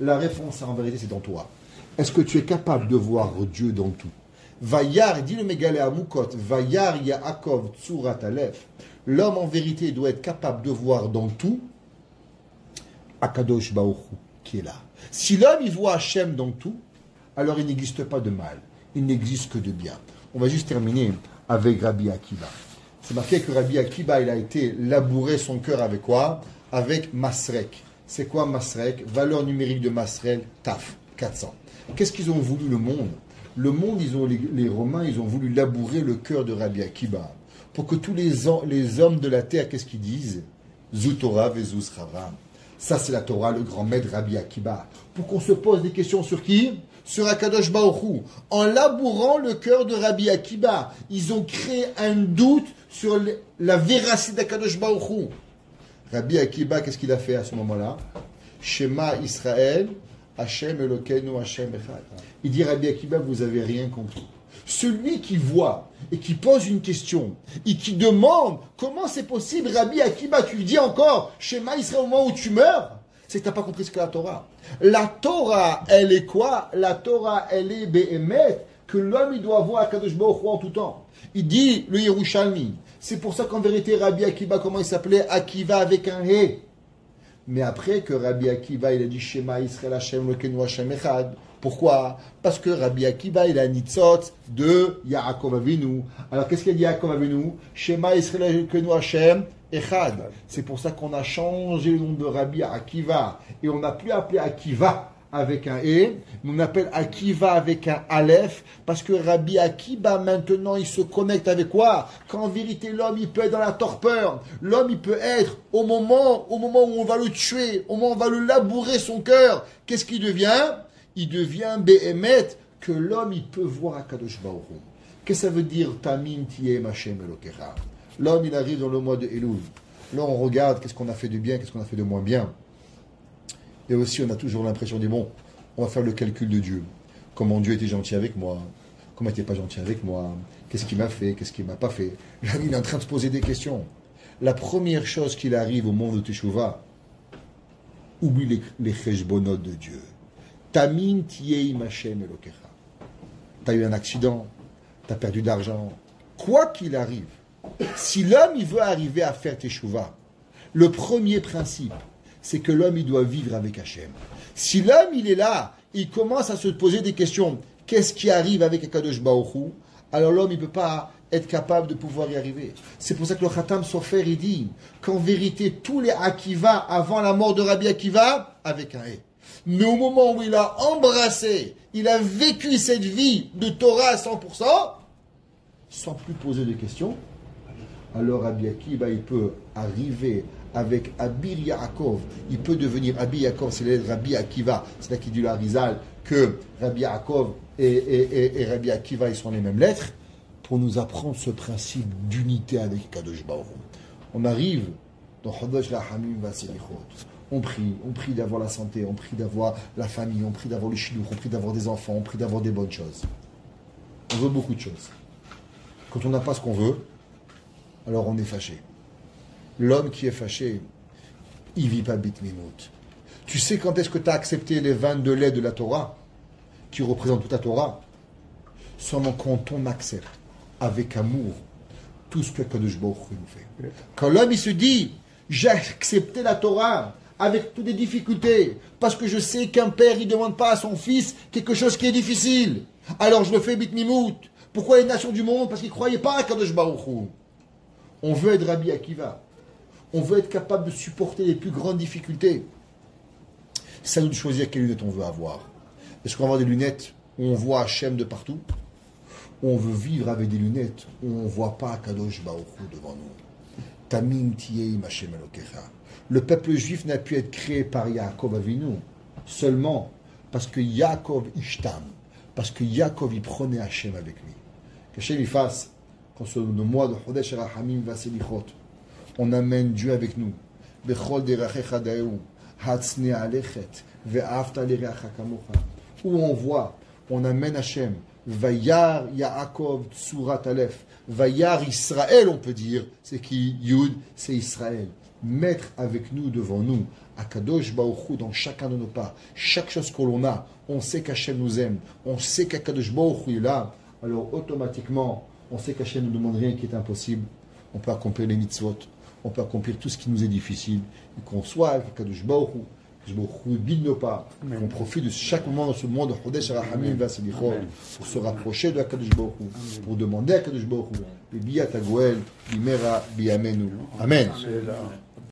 La réponse, en vérité, c'est dans toi. Est-ce que tu es capable de voir Dieu dans tout? Vayar, dit le Mégalé à Moukot, Vayar Yaakov Tsurat Aleph. L'homme, en vérité, doit être capable de voir dans tout Akadosh Baruch Hu, qui est là. Si l'homme, il voit Hachem dans tout, alors il n'existe pas de mal. Il n'existe que de bien. On va juste terminer avec Rabbi Akiva. C'est marqué que Rabbi Akiva, il a été labouré son cœur avec quoi? Avec Masrek. C'est quoi Masrek? Valeur numérique de Masrek, Taf, 400. Qu'est-ce qu'ils ont voulu le monde? Le monde, les Romains, ils ont voulu labourer le cœur de Rabbi Akiva. Pour que tous les hommes de la terre, qu'est-ce qu'ils disent? Zutora vezus Rava. Ça, c'est la Torah, le grand maître Rabbi Akiva. Pour qu'on se pose des questions sur qui? Sur Akadosh Baruch Hu. En labourant le cœur de Rabbi Akiva, ils ont créé un doute sur la véracité d'Akadosh Baruch Hu. Rabbi Akiva, qu'est-ce qu'il a fait à ce moment-là? Shema Israël, Hashem Elokeinu, Hashem Echad. Il dit, Rabbi Akiva, vous n'avez rien compris. Celui qui voit et qui pose une question et qui demande comment c'est possible, Rabbi Akiva, tu lui dis encore Shema Israël au moment où tu meurs, c'est que tu n'as pas compris ce qu'est la Torah. La Torah, elle est quoi? La Torah, elle est Be'emet, que l'homme il doit voir Akadosh Baruch Hu en tout temps. Il dit le Yerushalmi. C'est pour ça qu'en vérité, Rabbi Akiva, comment il s'appelait? Akiva avec un He. Mais après que Rabbi Akiva, il a dit Shema Israël Hashem Elokeinu Hashem Echad. Pourquoi? Parce que Rabbi Akiva, il a Nitzot de Yaakov Avinu. Alors qu'est-ce qu'il a dit Yaakov Avinu? Shema Israël Elokeinu Hashem Echad. C'est pour ça qu'on a changé le nom de Rabbi Akiva. Et on n'a plus appelé Akiva avec un E, mais on appelle Akiva avec un Aleph, parce que Rabbi Akiva, maintenant, il se connecte avec quoi? Qu'en vérité, l'homme, il peut être dans la torpeur. L'homme, il peut être au moment où on va le tuer, au moment où on va le labourer son cœur. Qu'est-ce qu'il devient? Il devient Behemet, que l'homme, il peut voir Akadosh Baruch Hu. Qu'est-ce que ça veut dire Tamim Tiyem Hashem Elokecha? L'homme, il arrive dans le mois de Elul. Là, on regarde qu'est-ce qu'on a fait de bien, qu'est-ce qu'on a fait de moins bien. Et aussi, on a toujours l'impression de dire, bon, on va faire le calcul de Dieu. Comment Dieu était gentil avec moi? Comment il n'était pas gentil avec moi? Qu'est-ce qu'il m'a fait? Qu'est-ce qu'il ne m'a pas fait? Là, il est en train de se poser des questions. La première chose qu'il arrive au monde de Teshuvah, oublie les cheshbonot de Dieu. Tamin tiyei Hashem Elokecha. Tu as eu un accident, tu as perdu d'argent. Quoi qu'il arrive, si l'homme il veut arriver à faire Teshuvah, le premier principe, c'est que l'homme il doit vivre avec Hachem. Si l'homme il est là, il commence à se poser des questions, qu'est-ce qui arrive avec Akadosh Baruch Hu? Alors l'homme il ne peut pas être capable de pouvoir y arriver. C'est pour ça que le Khatam Sofer il dit qu'en vérité tous les Akiva avant la mort de Rabbi Akiva avec un E. Mais au moment où il a embrassé, il a vécu cette vie de Torah à 100%, sans plus poser de questions, alors Rabbi Akiva il peut arriver avec Abir Yaakov, il peut devenir Abir Yaakov, c'est l'aide Rabbi Akiva, c'est là qu'il dit l'Arizal que Rabbi Yaakov et Rabbi Akiva ils sont les mêmes lettres, pour nous apprendre ce principe d'unité avec Kadosh Baruch Hu. On arrive dans Chodesh Rahamim Vaselichot. On prie d'avoir la santé, on prie d'avoir la famille, on prie d'avoir le shidduch, on prie d'avoir des enfants, on prie d'avoir des bonnes choses. On veut beaucoup de choses. Quand on n'a pas ce qu'on veut, alors on est fâché. L'homme qui est fâché, il ne vit pas bitmimut. Tu sais quand est-ce que tu as accepté les 22 lettres de la Torah, qui représentent toute la Torah? Seulement quand on accepte avec amour tout ce que Kadosh Baruch Hu nous fait. Quand l'homme il se dit, j'ai accepté la Torah avec toutes les difficultés, parce que je sais qu'un père il ne demande pas à son fils quelque chose qui est difficile. Alors je le fais bitmimout. Pourquoi les nations du monde? Parce qu'ils ne croyaient pas à Kadosh Baruch Hu. On veut être Rabbi Akiva. On veut être capable de supporter les plus grandes difficultés. C'est à nous de choisir quelles lunettes on veut avoir. Est-ce qu'on va avoir des lunettes où on voit Hachem de partout? Ou on veut vivre avec des lunettes où on ne voit pas Kadosh Baruch Hu devant nous? Tamim Tiyeim Hashem Elokecha. Le peuple juif n'a pu être créé par Yaakov Avinu seulement parce que Yaakov Ishtam, parce que Yaakov il prenait Hachem avec lui. Qu'Hachem il fasse, quand le mois de Chodesh Rahamim va s'élichot, on amène Dieu avec nous. Bechol derachecha daeu, hatzne alechet, ve'afta lireacha kamocha. Où on voit, on amène Hachem. Vayar Yaakov Tsurat Aleph. Vayar Israël, on peut dire. C'est qui? Yud, c'est Israël. Mettre avec nous, devant nous, Akadosh Baruch Hu dans chacun de nos pas. Chaque chose que l'on a, on sait qu'Hachem nous aime. On sait qu'Akadosh Baruch Hu est là. Alors automatiquement, on sait qu'Hachem ne nous demande rien qui est impossible. On peut accomplir les mitzvot. On peut accomplir tout ce qui nous est difficile. Et qu'on soit avec Akadosh Baruch Hu. Je me guide nos pas. On profite de chaque moment dans ce monde de Chodesh Rahamim Vasilichot pour se rapprocher de Akadosh Baruch Hu, pour demander à Akadosh Baruch Hu, Biyat Agoel, Bimera, Biyamenu. Amen.